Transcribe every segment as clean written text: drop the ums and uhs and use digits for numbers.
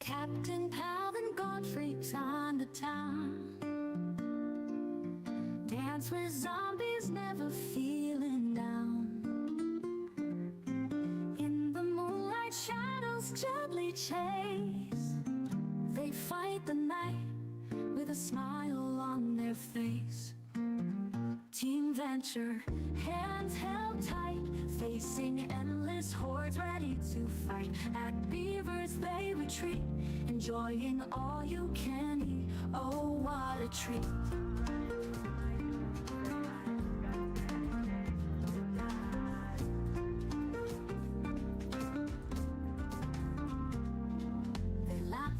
Captain Calvin Gottfried's on the town. Dance with zombies, never feeling down. In the moonlight, shadows gently chase. They fight the night with a smile on their face. Team venture, hands held tight, facing endless hordes ready to fight. At beavers they retreat, enjoying all you can eat. Oh, what a treat. They laugh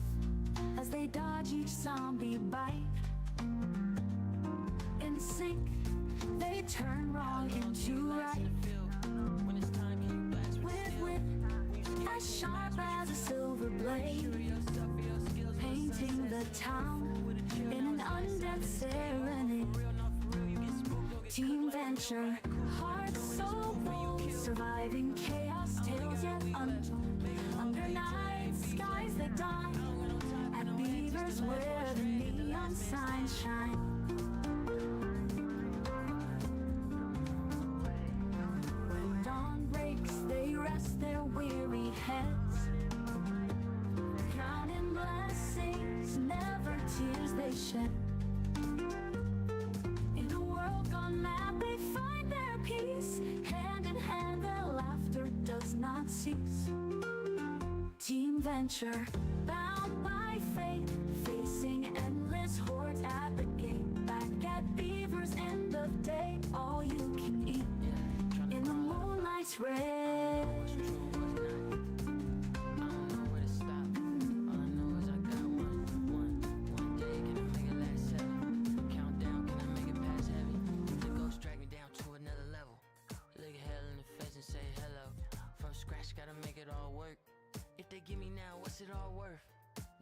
as they dodge each zombie bite. In sync, they turn wrong into right. With wit as sharp as a silver blade, painting the town in an undead serenade. Team venture, hearts so bold, surviving chaos, tales yet untold. Under night skies that dine, at beavers where the neon signs shine. They rest their weary heads, counting blessings, never tears they shed. In a world gone mad, they find their peace. Hand in hand, their laughter does not cease. Team venture, bound by fate, facing endless hordes at the gate. Back at Beaver's end of day, all you can eat in the moonlight's ray. Give me now, what's it all worth?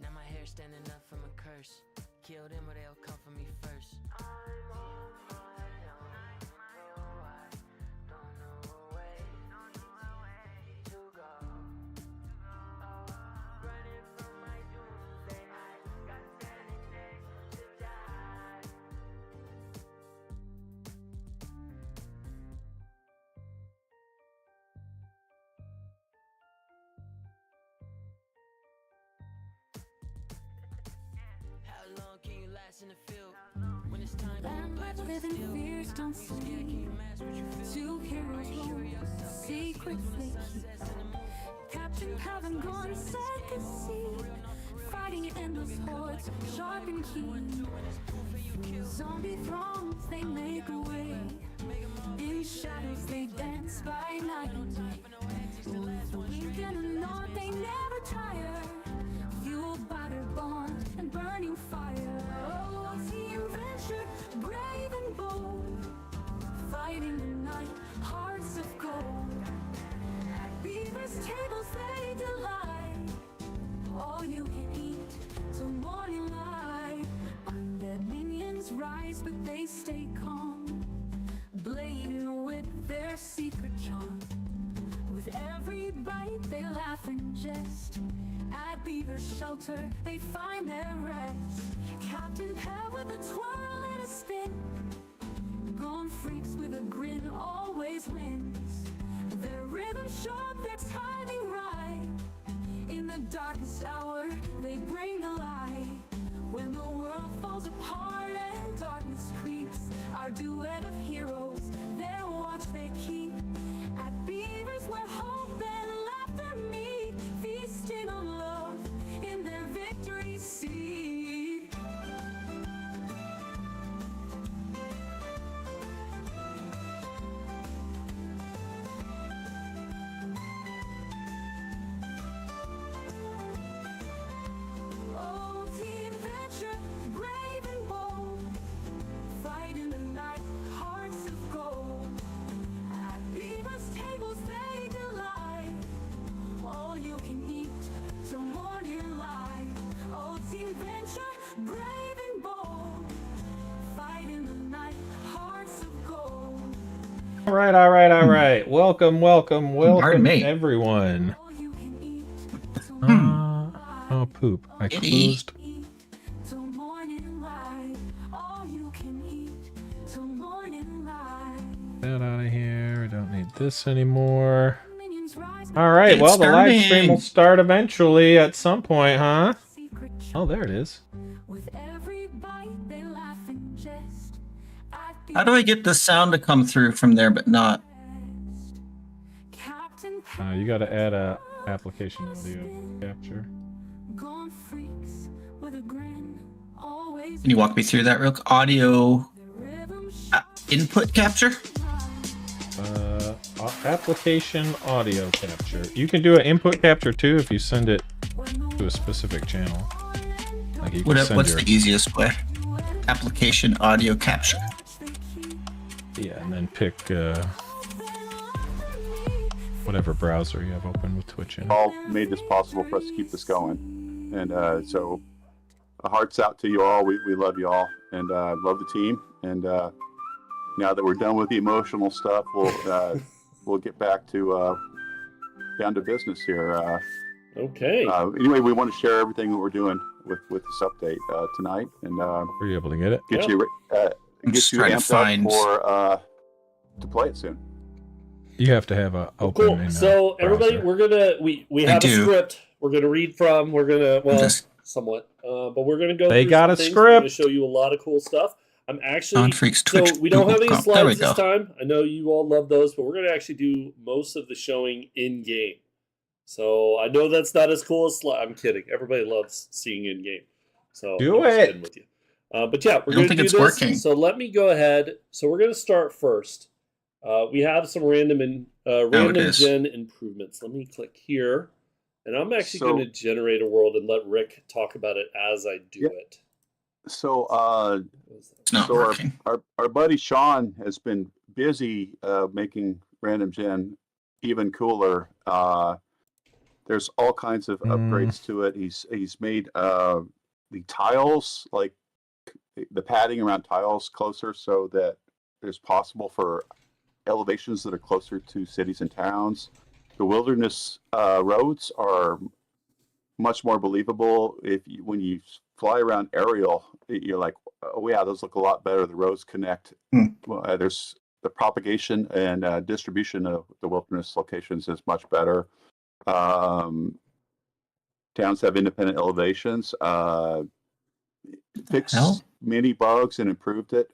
Now my hair standing up from a curse. Kill them or they'll come for me first. I'm on my own, I don't know a way to go. Running from my doomsday, I got standing days to die. How long can you last in the field when it's time to live in fears, don't sleep. Two heroes roll, secretly keep. Captain Calvin gone second seat, fighting endless hordes, sharp and keen. Zombie throngs, they make a way. In shadows, they dance by night and day. With a wink and a nod, they never tire, fueled by their bond and burning fire. Oh, team venture, brave and bold, fighting the night, hearts of gold. At Beaver's tables they delight, all you can eat till morning light. Undead minions rise, but they stay calm, blading with their secret charm. With every bite they laugh and jest. At Beaver's shelter they find their rest. Captain Pet with a twirl and a spin, gone freaks with a grin always wins. Their rhythm sharp, their timing right. In the darkest hour they bring the light. When the world falls apart and darkness creeps, our duet of heroes, their watch they keep. At Beavers where hope and laughter meet, feasting on love in their victory seat. Oh, team venture, brave and bold, fighting the night, hearts of gold. At Beaver's tables they delight, all you can eat till morning light. Oh, team venture, brave and bold, fighting the night, hearts of gold. All right. Welcome, Pardon me. everyone. All you can eat till morning light. Oh, poop. I Kitty. closed. Till morning light. All you can eat till morning light. That out of here. I don't need this anymore. Minions rise. All right. It's Well, the live stream starting. will start eventually at some point, huh? Secret Oh, there it is. with every bite they laugh and jest. At the How do I get the sound to come through from there but not? Captain You got to add a application audio capture. Gone freaks with a grin. Always Can you walk me through that real quick? Audio input capture? Application audio capture. You can do an input capture too if you send it to a specific channel. Like you can send What's your, the easiest way? Application audio capture. yeah, and then pick whatever browser you have open with Twitch in it. All made this possible for us to keep this going, and so hearts out to you all. We love you all, and love the team. And now that we're done with the emotional stuff, we'll get back to down to business here. Okay. Anyway, we want to share everything that we're doing with this update tonight, and Were you able to get it? get Yep. you I'm just get you trying to amped find- up for to play it soon. You have to have a open. Cool. In a So everybody, browser. we're gonna we I have a do. script. We're gonna read from. We're gonna Just- somewhat, but we're gonna go. They through got some a things. We're gonna script. show you a lot of cool stuff. I'm actually Non-freaks Twitch. so we don't have any Google.com. There we slides this go. time. I know you all love those, but we're gonna actually do most of the showing in game. So I know that's not as cool as I'm kidding. Everybody loves seeing in game. So Do I'm just it. kidding with you. But yeah, we're I don't gonna think do it's this. working. So let me go ahead. So we're gonna start first. We have some random is. gen improvements. Let me click here, and I'm actually So- going to generate a world and let Rick talk about it as I do Yep. it. So It's not So working. our buddy Sean has been busy making Random Gen even cooler. There's all kinds of upgrades to it. He's made the tiles, like the padding around tiles, closer so that it's possible for elevations that are closer to cities and towns. The wilderness roads are much more believable. When you fly around aerial, you're like, oh yeah, those look a lot better. The roads connect. Well, there's the propagation and distribution of the wilderness locations is much better. Towns have independent elevations. Fixed hell? many bugs and improved it.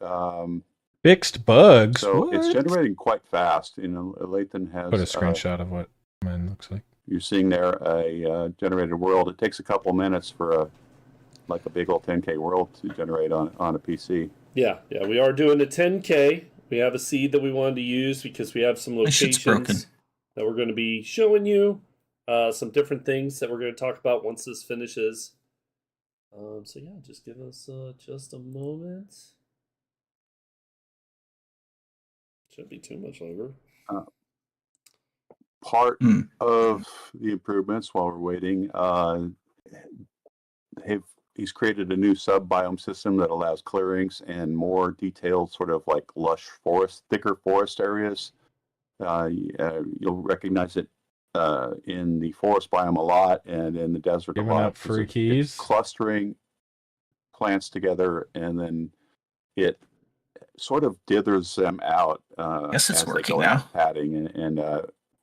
Fixed bugs. So What? it's generating quite fast. Lathan has Put a screenshot of what mine looks like. you're seeing there a generated world. It takes a couple minutes for a big old 10K world to generate on a PC. Yeah, we are doing a 10K. We have a seed that we wanted to use because we have some My shit's locations broken. that we're going to be showing you. Some different things that we're going to talk about once this finishes. So yeah, just give us just a moment. Shouldn't be too much longer. Part Hmm. of the improvements while we're waiting, he's created a new sub-biome system that allows clearings and more detailed sort of like lush forest, thicker forest areas. You'll recognize it in the forest biome a lot and in the desert Giving a lot. out free It's keys. clustering plants together, and then it sort of dithers them out. Guess it's as they working go now. into padding, and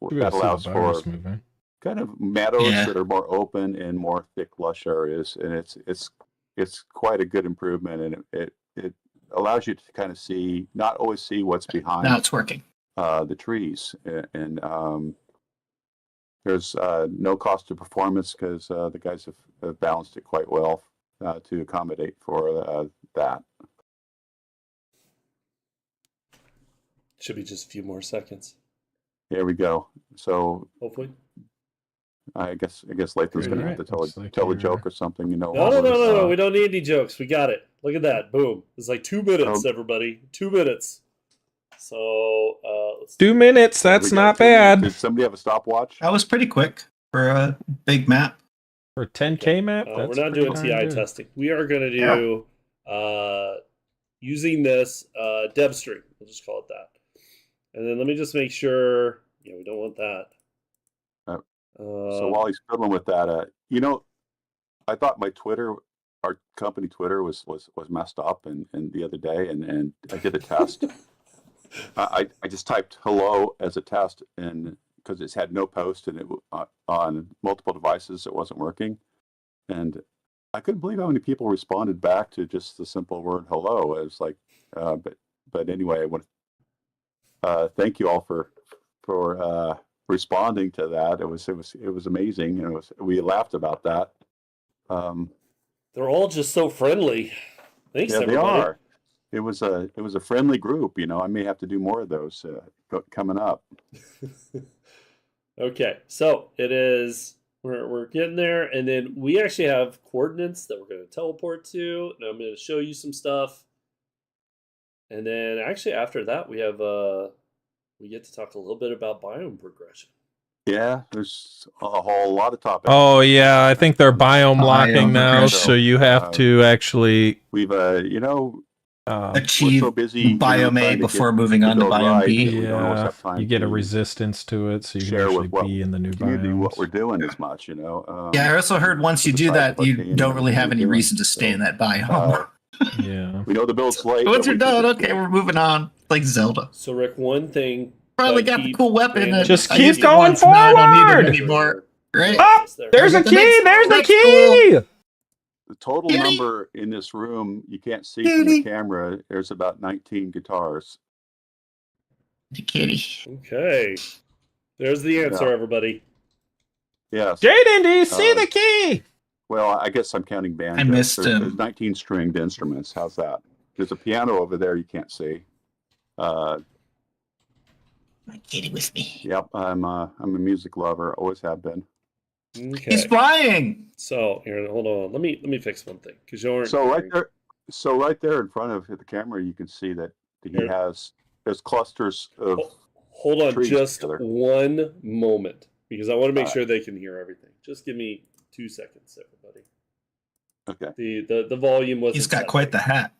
Maybe that I'll see allows the for virus moving. kind of meadows Yeah. that are more open and more thick, lush areas, and it's quite a good improvement, and it allows you to kind of see, not always see what's behind Now it's working. the trees, and there's no cost to performance because the guys have balanced it quite well to accommodate for that. Should be just a few more seconds, Here we go. So hopefully. I guess Lathan's going to have to tell Looks like a you're- joke or something. No. while we're, We don't need any jokes. We got it. Look at that. Boom. It's like 2 minutes, Oh. everybody. 2 minutes. So let's 2 minutes. there we That's go. not 2 minutes. bad Did somebody have a stopwatch? That was pretty quick for a big map. for a 10K map. we're That's not pretty doing darn TI good. testing. We are going to do using this dev stream. We'll just call it that. And then let me just make sure. Yeah, we don't want that. So while he's fiddling with that, I thought our company Twitter was messed up, and the other day, and I did a test. I just typed hello as a test, and because it's had no post, and it on multiple devices, it wasn't working, and I couldn't believe how many people responded back to just the simple word hello. It was like, but anyway, I want to thank you all for responding to that. It was amazing, and we laughed about that. They're all just so friendly. Thanks, Yeah, everybody. they are. It was a friendly group. I may have to do more of those coming up. Okay, so it is. We're getting there, and then we actually have coordinates that we're going to teleport to, and I'm going to show you some stuff. And then actually after that, we have we get to talk a little bit about biome progression. Yeah, there's a whole lot of topics. Oh yeah, I think they're biome locking now, progression. so you have to actually We've Achieve we're so busy, biome trying A to before get moving to on to build biome right, B. that we don't always have time you get a to resistance to it, so you can share actually with what be in the new community what we're biomes. doing as much. Yeah, I also heard once you with do the that, you cycling don't and really have everything any we're reason doing. to stay in So, that biome. Yeah. we know the build's late. Once but you're we can done, just okay, get- we're moving on. Like Zelda. So Rick, one thing. Finally that I got the keep cool weapon. random- And Just I keep used it going once, now I don't need it forward! anymore. Great. Oh, there's I a get the key! next- There's the that's key! The total Kitty. number in this room, you can't see from Kitty. the camera. There's about 19 guitars. The kitty. Okay, there's the answer, Yeah. everybody. Yes. Jaden, do you see the key? Well, I guess I'm counting banjos. I missed there's, him. there's 19 stringed instruments. How's that? There's a piano over there you can't see. My kitty with me. Yep, I'm a music lover. Always have been. Okay. He's flying. So here, hold on. Let me fix one thing because you aren't. So right there in front of the camera, you can see that Here. there's clusters of. Hold on, trees just together. one moment because I want to make Alright. sure they can hear everything. Just give me 2 seconds, everybody. Okay. The volume was. He's got quite the hat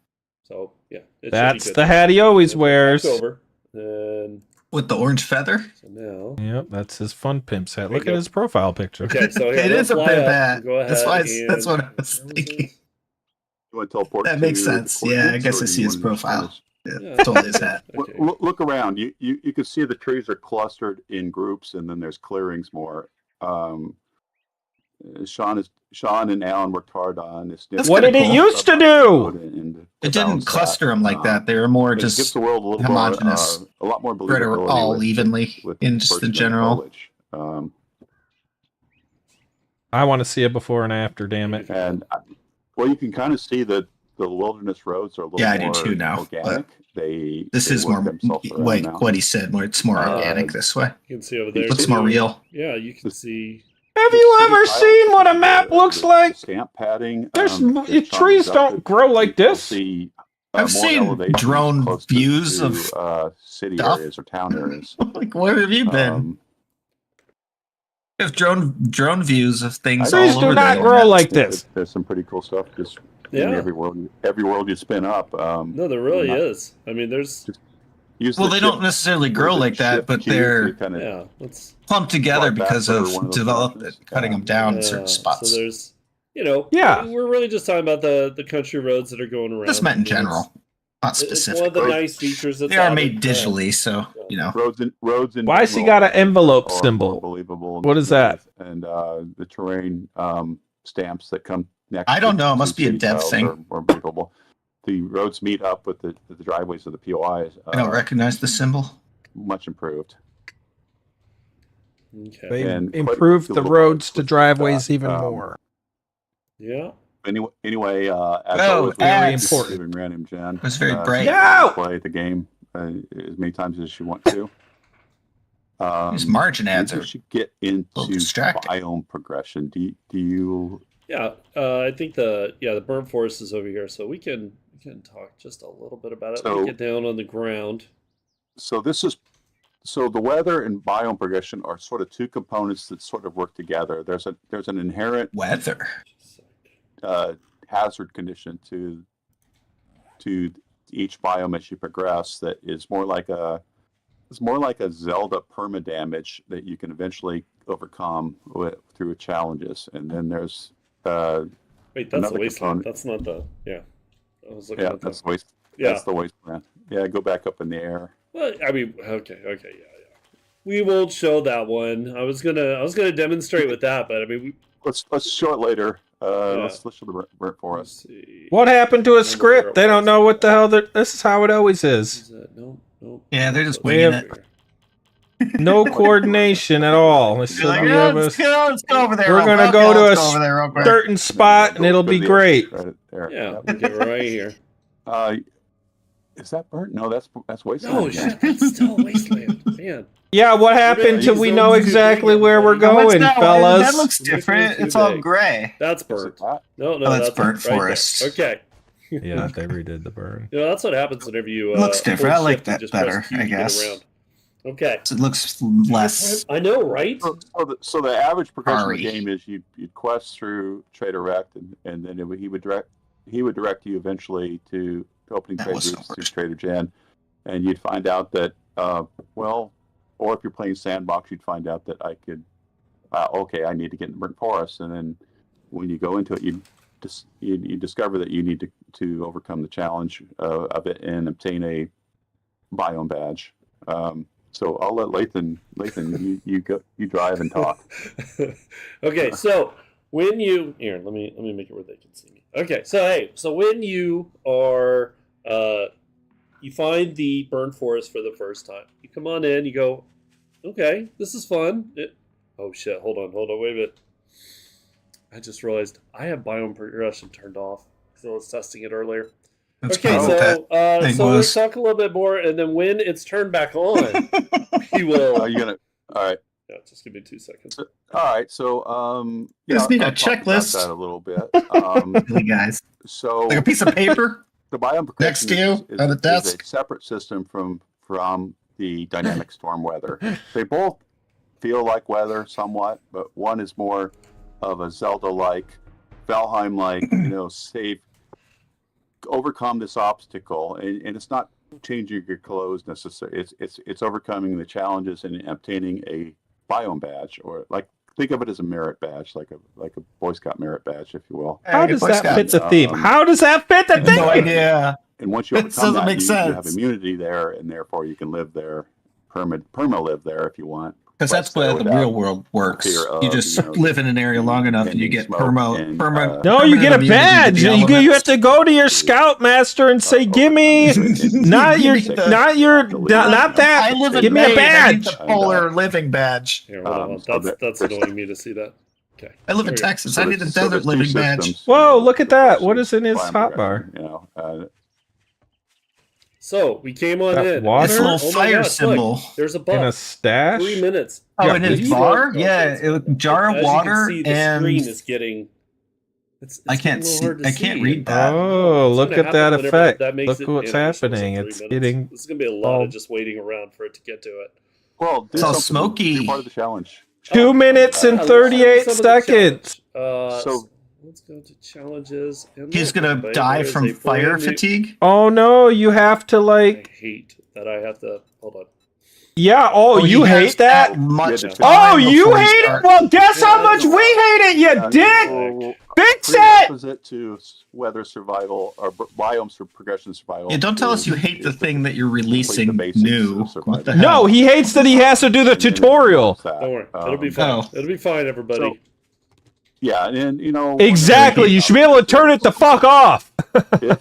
So yeah, it should be That's good. the hat he always Back wears. over. And with the orange feather. so now. Yep, that's his fun pimps hat. There you Look at go. his profile picture. Okay, so here, It we'll is a fly pimp up. hat. Go ahead. That's what I was and- thinking. You want to teleport? That makes to the sense. Yeah, I coordinates, guess or I do see you his wanna just profile. finish? Yeah, Yeah. totally his hat. Okay. Look around. You can see the trees are clustered in groups, and then there's clearings more. Sean and Alan worked hard on this. That's What kinda did it cool. used to do? It didn't cluster them like that. They were more It gives just the world a little homogeneous, more, a lot more spread believability all with- evenly with in just the birch general. foliage. I want to see it before and after, damn it. And well, you can kind of see that the wilderness roads are a little Yeah, I more do too now, organic. They This is work more themselves around like now. what he said. More, it's more organic this way. You can see over there. Looks too. more real. Yeah, you can see. Have The you city ever tiles, seen what a the- map looks the like? Stamp padding. There's that Sean trees don't conducted. grow like You'll this. see, I've more seen elevations drone close views to, of city stuff. areas or town areas. Like, where have you been? Um, There's drone views of things I all Trees over do the not internet. grow like think that this. There's some pretty cool stuff just Yeah. in every world you spin up. No, there really not- is. I mean, there's. use Well, the they don't shift- necessarily grow what is it, like that, shift but key to they're kind of Yeah, let's. clumped together Brought back because for of one of those developed functions. cutting them down in certain Yeah, spots. So there's, Yeah. we're really just talking about the country roads that are going around. Just meant in I mean, general, not It's one of the specifically. nice features that They are made digitally, so roads in Why has he general got an envelope are symbol? unbelievable. What is that? And the terrain stamps that come next. I don't to- know, it to must be a city dev tiles thing. Are unbelievable. The roads meet up with the driveways of the POIs. I don't recognize the symbol. Much improved. Okay. They And quite improved the little roads to with driveways that, even more. Yeah. Anyway, as Oh, always, very ads. important. Doing Random Gen. It was very bright. No! Play the game as many times as you want to. These margin ads we are should get into little distracting. biome progression. Do you Yeah. I think the burnt forest is over here, so we can talk just a little bit about it. So- We get down on the ground. so the weather and biome progression are sort of two components that sort of work together. There's an inherent weather. hazard condition to each biome as you progress that is more like a Zelda perma damage that you can eventually overcome through challenges. And then there's Wait, that's the another wasteland. component. That's not the. Yeah. I was looking Yeah, at that's that. the waste. Yeah. That's the wasteland. Yeah, go back up in the air. Well, I mean, okay, yeah. We won't show that one. I was gonna demonstrate with that, but I mean, Let's show it later. Yeah. Let's show the burnt let's forest. see. What happened to I a wonder where script? it They don't was. know what the hell. This is how it always is. Is that no? Yeah, they're just winging it. No coordination at all. They You're said like, we "Yeah, have let's a go over there. we're real gonna quick. go Okay, to let's a go over there real quick." certain spot and it'll be the great. Right there. Yeah, Yep. we'll get right here. Is that burnt? No, that's wasteland. No, shit, that's still a wasteland, man. Yeah, what happened to these we know zones too exactly big, where we're everybody. Oh, it's going, not- fellas? That looks different. It's all big. gray. That's Is burnt. it that? No, that's that's burnt right there. forest. Okay. Yeah, they redid the burn. You know, that's what happens whenever you. It looks different. hold I like shift and that just press better, Q I to get guess. around. Okay. It looks less. I know, right? So the average progression of the Sorry. game is you'd quest through Trader Rect, and then he would direct you eventually to opening That trade was routes so through weird. Trader Jan, and you'd find out that or if you're playing Sandbox, you'd find out that I could okay, I need to get in the burnt forest, and then when you go into it, you discover that you need to overcome the challenge of it and obtain a biome badge. So I'll let Lathan you drive and talk. Okay, so when you here, let me make it where they can see me. Okay, so when you are you find the burned forest for the first time, you come on in, you go, okay, this is fun. Oh shit, hold on, wait a minute. I just realized I have biome progression turned off because I was testing it earlier. That's Okay, probably what that thing so let's was. talk a little bit more, and then when it's turned back on, we will. Are you gonna? All right. Yeah, just give me 2 seconds. All right. So Just need a I'll talk about checklist. that a little bit. Really, guys. So Like a piece of paper. the biome Next progression to you on the is desk. a separate system from the dynamic storm weather. They both feel like weather somewhat, but one is more of a Zelda-like, Valheim-like, save, overcome this obstacle, and it's not changing your clothes necessarily. It's overcoming the challenges and obtaining a biome badge, or like think of it as a merit badge, like a Boy Scout merit badge, if you will. How Hey, does Boy that Scout. fit the theme? How does that fit the I have no theme? idea. And once you It overcome doesn't that, make you have sense. immunity there, and therefore you can live there, perma live there if you want. Because that's But where the without real world works. fear of, You just live in an area long enough and you get smoke perma. and, No, you permanent get a immunity to badge. the You have elements. to go to your scoutmaster and say, "Give me not Give your, me the- not that. I live in Give me a Maine. I need badge." the polar living badge. Here, hold on. so That's there's- annoying me to see that. Okay. I live in There we go. Texas. I need the there's- so desert there's two living badge. systems, Whoa, look at that. What versus is in his biome hotbar? progression, So we came on That in. water? It's a little Oh my fire gosh, look, symbol. there's a In buff. a stash? 3 minutes. Oh, Yeah, in his please. bar? Oh, Yeah, it's it was a jar of As water you can see, the and screen is getting. It's I getting can't a little see. hard to I can't see. read that. Oh, It's look gonna at that happen whenever effect. that makes Look it what's animation, so happening. 3 It's minutes. getting This is gonna be a lot all- of just waiting around for it to get to it. Well, do It's all something to be smoky. part of the challenge. 2 minutes and Yeah, let's 38 some of the seconds. challenge. So- let's go to challenges. And He's look, gonna everybody, die there is from a fire brand new- fatigue. Oh no, you have to I like. hate that I have to hold on. Yeah, oh, he you has hate that? much Yeah, Oh, time you before he hate it? starts. Well, guess how Yeah, much we hate it, you dick! Well, Big set! prerequisite to weather survival or biomes for progression survival. Yeah, don't tell us is- you hate the is thing that you're releasing basics new. of survival. What the hell? No, he hates that he has to do the and then tutorial. that. Don't worry, it'll be Um, fine. oh. It'll be fine, everybody. So- Yeah, and Exactly, you should be able to turn it the fuck off. If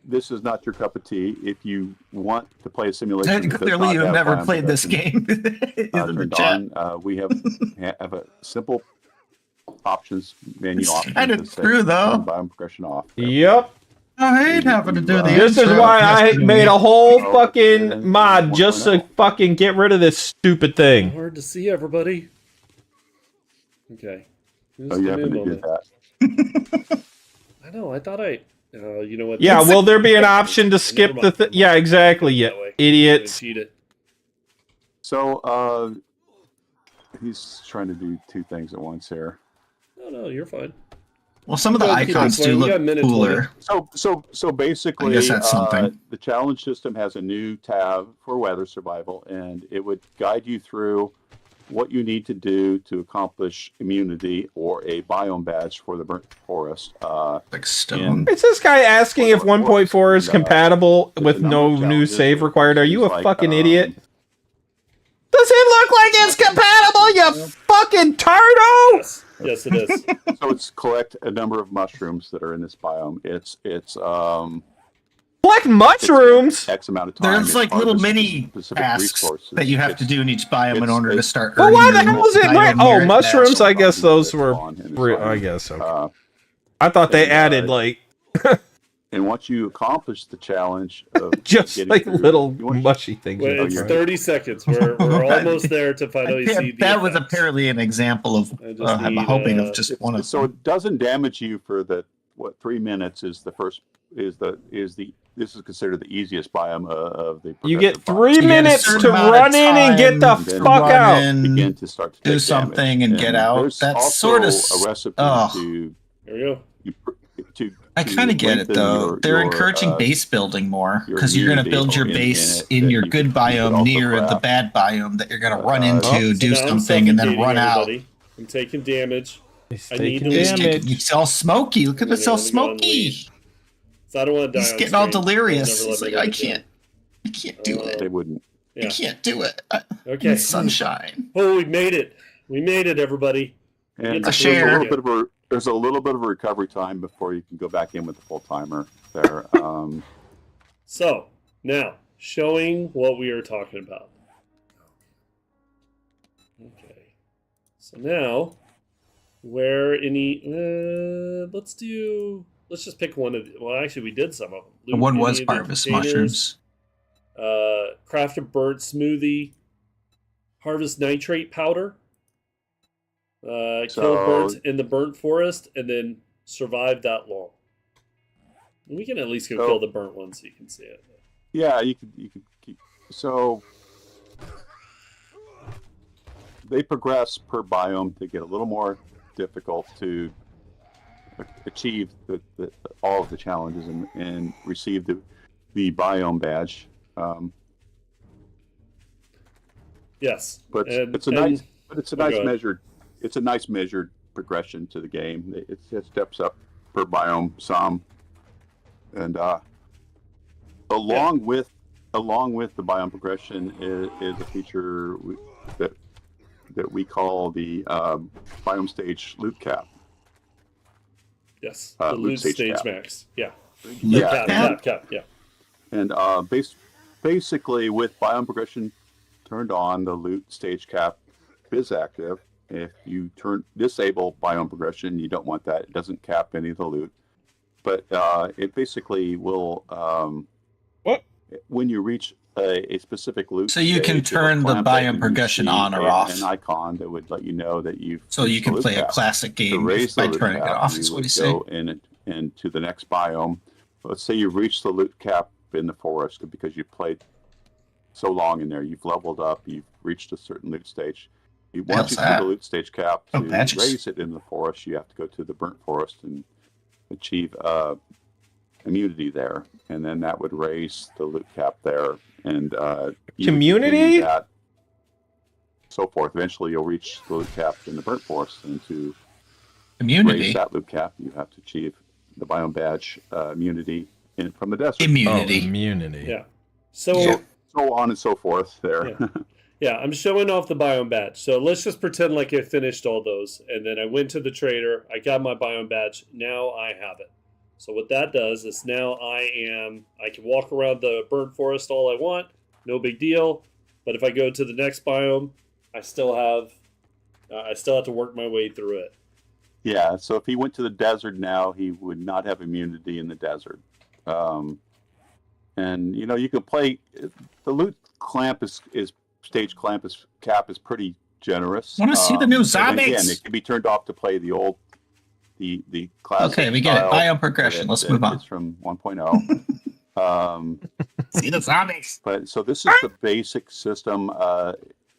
this is not your cup of tea, if you want to play a simulation, that does Clearly, not you have have never biome played this progression, game. He's in the turned chat. on, we have a simple options menu It's option. kinda to say true, though. turn biome progression off. Yep. I hate having to do the This is intro. why I Yes, made a whole Oh, fucking and mod just to 1.0. fucking get rid of this stupid thing. Hard to see everybody. Okay. Just Oh, you give happen me a to do moment. that. I know. I thought I. You know what? Yeah, will there be an option to skip the thing? Yeah, exactly, you That way. idiots. Cheated. So he's trying to do two things at once here. No, you're fine. Well, some of the We'll keep icons it do playing. We got a look minute cooler. So basically, I guess that's something. the challenge system has a new tab for weather survival, and it would guide you through what you need to do to accomplish immunity or a biome badge for the burnt forest. Like stone. Is this guy asking if 1.4 is compatible there's with a number no of new challenges. save required? Are you a Things like, fucking idiot? Does it look like it's compatible, you fucking tardo? Yes, it is. So it's collect a number of mushrooms that are in this biome. It's Collect mushrooms? X amount of time. There's It's like little harvest mini specific tasks resources. that you have to It's- do in each biome in order to start. But why the earning hell is it? biome Right? Oh, merit mushrooms. national I guess those that were. spawn in this I biome. guess okay. I thought they and, added like And once you accomplish the challenge of just getting like through- little you want- mushy things. Wait, in it's there. 30 seconds. We're almost there to finally see the that was effects. apparently an example of I just I'm need, hoping of just one of So it doesn't damage you for the 3 minutes is the first this is considered the easiest biome of the You get progressive 3 biome. You get a minutes certain to amount of run in and get the time to fuck run out. in, Begin to start to do take something damage. and get out. There's That's also sort of a recipe to There we go. I kind of get it though. They're encouraging base building more your because you're going to immunity build your in base it in that your you good could biome also near the craft. bad biome that you're going to run Oh, into, So do now I'm something, and then suffocating run out. everybody. I'm taking damage. He's I need taking to leave. damage. He's all smoky. Look at this, all I'm gonna go on smoky. leash. So I don't want to die. He's on getting all stream. delirious. They'll never He's let like, me I do it. can't do it. They wouldn't. I Yeah. can't do it. Okay. In sunshine. Oh, we made it. We made it, everybody. And It's a share. there's a little bit of a recovery time before you can go back in with the full timer there. So now showing what we are talking about. Okay. So now, where any? Let's just pick one of. Well, actually, we did some of them. Loot One any was of the harvest containers, mushrooms. Craft a burnt smoothie. Harvest nitrate powder. Kill So- burnt in the burnt forest, and then survive that long. We can at least go So- kill the burnt one so you can see it. Yeah, you could keep. So they progress per biome to get a little more difficult to achieve all of the challenges and receive the biome badge. Yes, But and- it's a and- nice, but it's a Oh, nice go ahead. measured. It's a nice measured progression to the game. It steps up per biome some, and along with the biome progression is a feature that we call the biome stage loot cap. Yes, loot the loot stage stage cap. max. Yeah, Yeah, cap. Yeah, and basically with biome progression turned on, the loot stage cap is active. If you disable biome progression, you don't want that. It doesn't cap any of the loot, but it basically will. What? When you reach a specific loot, So you can stage, it'll turn the clamp it biome and you progression see on or off. An icon that would let you know that you've. So you reached can the loot play a cap. classic To game raise by the loot turning it cap, off, is what would he's saying. go into the next biome. Let's say you've reached the loot cap in the forest because you played so long in there. You've leveled up. You've reached a certain loot stage. Once hell's you see that? the loot stage cap, Oh, to badges. raise it in the forest, you have to go to the burnt forest and achieve immunity there, and then that would raise the loot cap there. And you would Community? continue that, so forth. Eventually, you'll reach the loot cap in the burnt forest, and to Immunity. raise that loot cap, you have to achieve the biome badge immunity from the desert. Oh, Immunity. immunity. yeah. So So on and so forth there. Yeah. yeah, I'm showing off the biome badge. So let's just pretend like I finished all those, and then I went to the trader. I got my biome badge. Now I have it. So what that does is now I can walk around the burnt forest all I want. No big deal. But if I go to the next biome, I still have to work my way through it. Yeah, so if he went to the desert now, he would not have immunity in the desert. And you can play the loot clamp is stage clamp is cap is pretty generous. Wanna see the new and zombies? Again, it can be turned off to play the old the classic. Okay, we get it. style Biome progression. that- Let's that move on. is from 1.0. See the zombies. But so this is the basic system.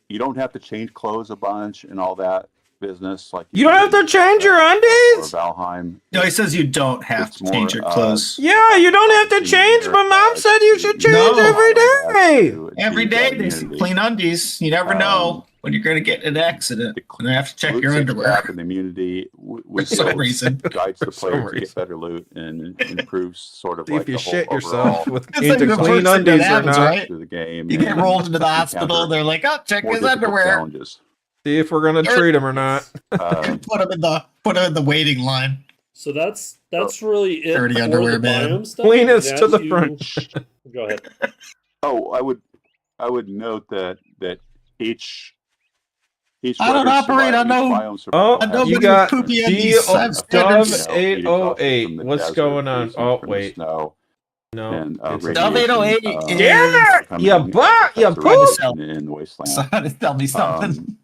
You don't have to change clothes a bunch and all that business. Like You don't have to change your or undies? Valheim. No, he says you don't have It's to change more, your clothes. Yeah, you don't have to change, but Mom said you should change No. every day. Every day they see clean undies. You never know. when you're going to get in an accident and I have to check your Loot underwear. gap and immunity, we For some feel reason. guides the For some player to get reason. better loot and improves sort of See like if you the whole shit overall yourself with It's into like the clean first thing that undies or happens, not. right? through the game. You get and rolled into the encounter hospital. They're like, "Oh, check more his difficult underwear." challenges. See if we're gonna treat him or not. Put him in the waiting line. So that's really it Dirty for underwear, the man. biome stuff. Cleanest And to as the you- front. Go ahead. Oh, I would note that each I don't weather operate on survival, each no- biome survival Oh, has nobody you got poopy different undies. D I have standards. Dove 808. from the What's desert, going on? freezing Oh from the wait, snow, no. and it's a Dove D. 808 Yeah, coming you in, butt, you affects the poop. radiation in the wasteland. So how to tell me something.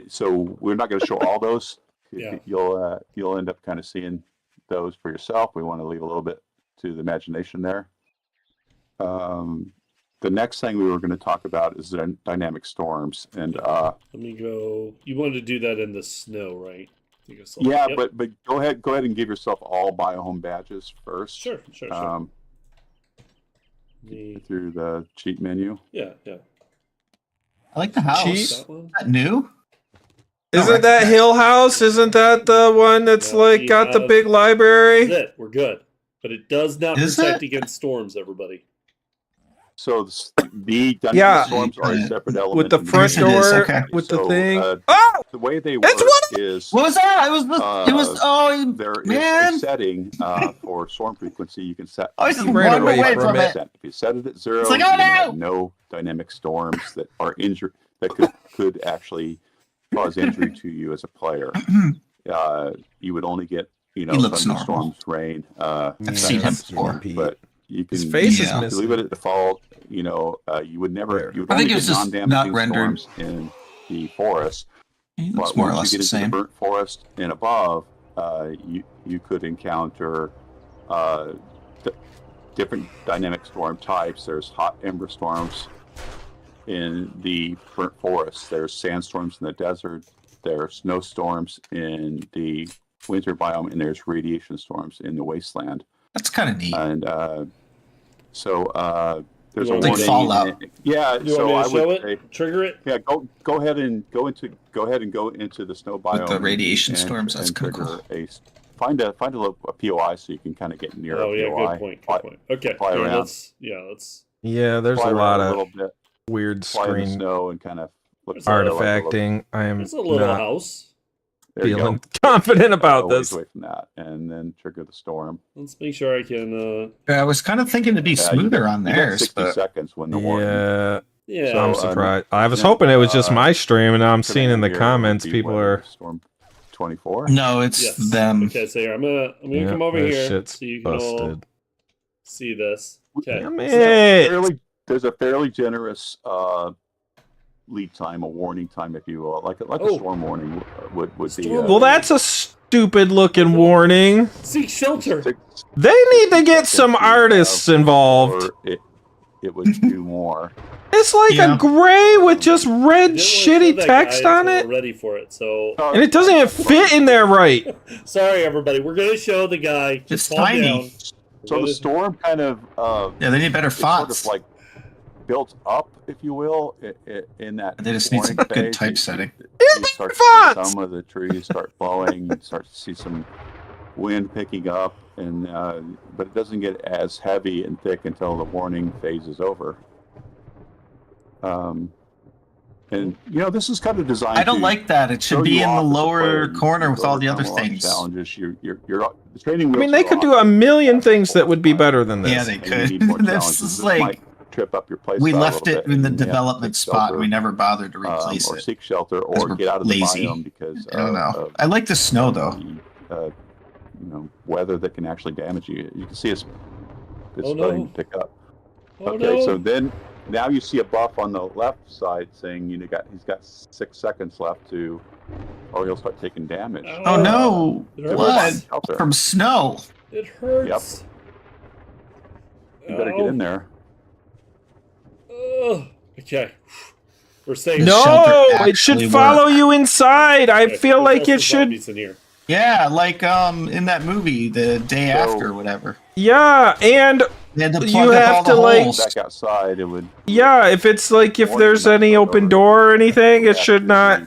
So we're not going to show all those. Yeah. You'll end up kind of seeing those for yourself. We want to leave a little bit to the imagination there. The next thing we were going to talk about is the dynamic storms, and Let me go. You wanted to do that in the snow, right? yeah, Yep. but go ahead and give yourself all biohome badges first. Sure. Through the cheat menu. Yeah. I like the house. Cheat. Is that new? Isn't that Hill House? Isn't that the one that's No, like you got the have- big That's library? it. We're good. But it does not Is protect it? against storms, everybody. So the dynamic Yeah. storms are a separate element With the in front Yes, it is. door, Okay. with the So, thing. oh, the way they work That's one is What was that? It was. Oh, there is man. a setting for storm frequency you can set. I was just Ran one away away from from it. it. If you set it at 0, It's like, you oh, have no! no dynamic storms that are injured that could actually cause injury to you as a player. You would only get He looks thunderstorms, rain. I've seen him before. But you can His face Yeah. is if you leave missing. it at default. You would never. There. You would I think only it was get just non-damaging not rendered. storms in the forest. He looks But more or once less you the get into same. the burnt forest and above, you could encounter different dynamic storm types. There's hot ember storms in the burnt forest. There's sandstorms in the desert. There's snowstorms in the winter biome, and there's radiation storms in the wasteland. That's kind of neat. And there's You a want me warning. to- Fallout. Yeah, You so want I me to show would it? say, Trigger it? yeah, go ahead and go into the snow biome the radiation and- storms, that's and kinda trigger find a POI so you can kind of get near Oh a yeah, POI. good point. Okay. fly Here, around. let's. Yeah, there's Fly a around lot a of little bit, weird fly in the screen snow and kind of look There's a little- artifacting. I am There's a little not house. There you feeling go. confident about Always this. away from that, and then trigger the storm. Let's make sure I can. I was kind of thinking to be You smoother got- on you got theirs, 60 but seconds when the warning. Yeah, Yeah. so I'm So, surprised. I was yeah, hoping it was just my stream, and now I'm Coming seeing in the here would comments be people weather are. storm 24. no, it's Yes. them. Okay, so here I'm gonna Yeah, come over this here shit's so you can all busted. see this. Okay. Damn There's it! there's a fairly generous lead time, a warning time, if you will, like a Oh. storm warning would be. Storm Well, that's a stupid looking warning. Seek shelter. They need to get some artists involved. Or it would do more. It's like Yeah. a gray with just red Didn't wanna show shitty that text guy on until it, we're ready for it. So and it doesn't even fit in there right. sorry, everybody. We're gonna show the guy. It's Just calm tiny. down. So the storm kind of Yeah, they need better it's sort fonts. of like built up, if you will, in that. They just need some warning good phase. typesetting. You start to see fonts! some of the trees start blowing. You start to see some wind picking up, and but it doesn't get as heavy and thick until the warning phase is over. And this is kind of designed. I don't to like that. It throw should be you in the off as a lower player. You corner with go all the other overcome a lot of things. Challenges. You're the training. I mean, wheels they are could off. do a million things that would be better than this. Yeah, they And you could. need more This challenges. is This like might trip up your play we style a left little it bit, in the and you have to development take spot. shelter, We never bothered to replace or it. seek shelter, because or we're get out of lazy. the biome because I don't know. of I like the snow though. the, weather that can actually damage you. You can see it's Oh, starting no. to pick up. Oh Okay, no. so then now you see a buff on the left side saying he's got 6 seconds left to, or he'll start taking damage. Oh no! It hurts. Blood Shelter. from snow. It hurts. You better get in there. Ugh. Okay. We're safe. No, shelter it should actually follow work. you inside. I Okay, feel there's like also it should. zombies in here. Yeah, like in that movie, The Day So- After, whatever. Yeah, and They had to plug You up have all to, the like- holes. Back outside, it would. Yeah, if it's like if there's any open door or anything, it should not.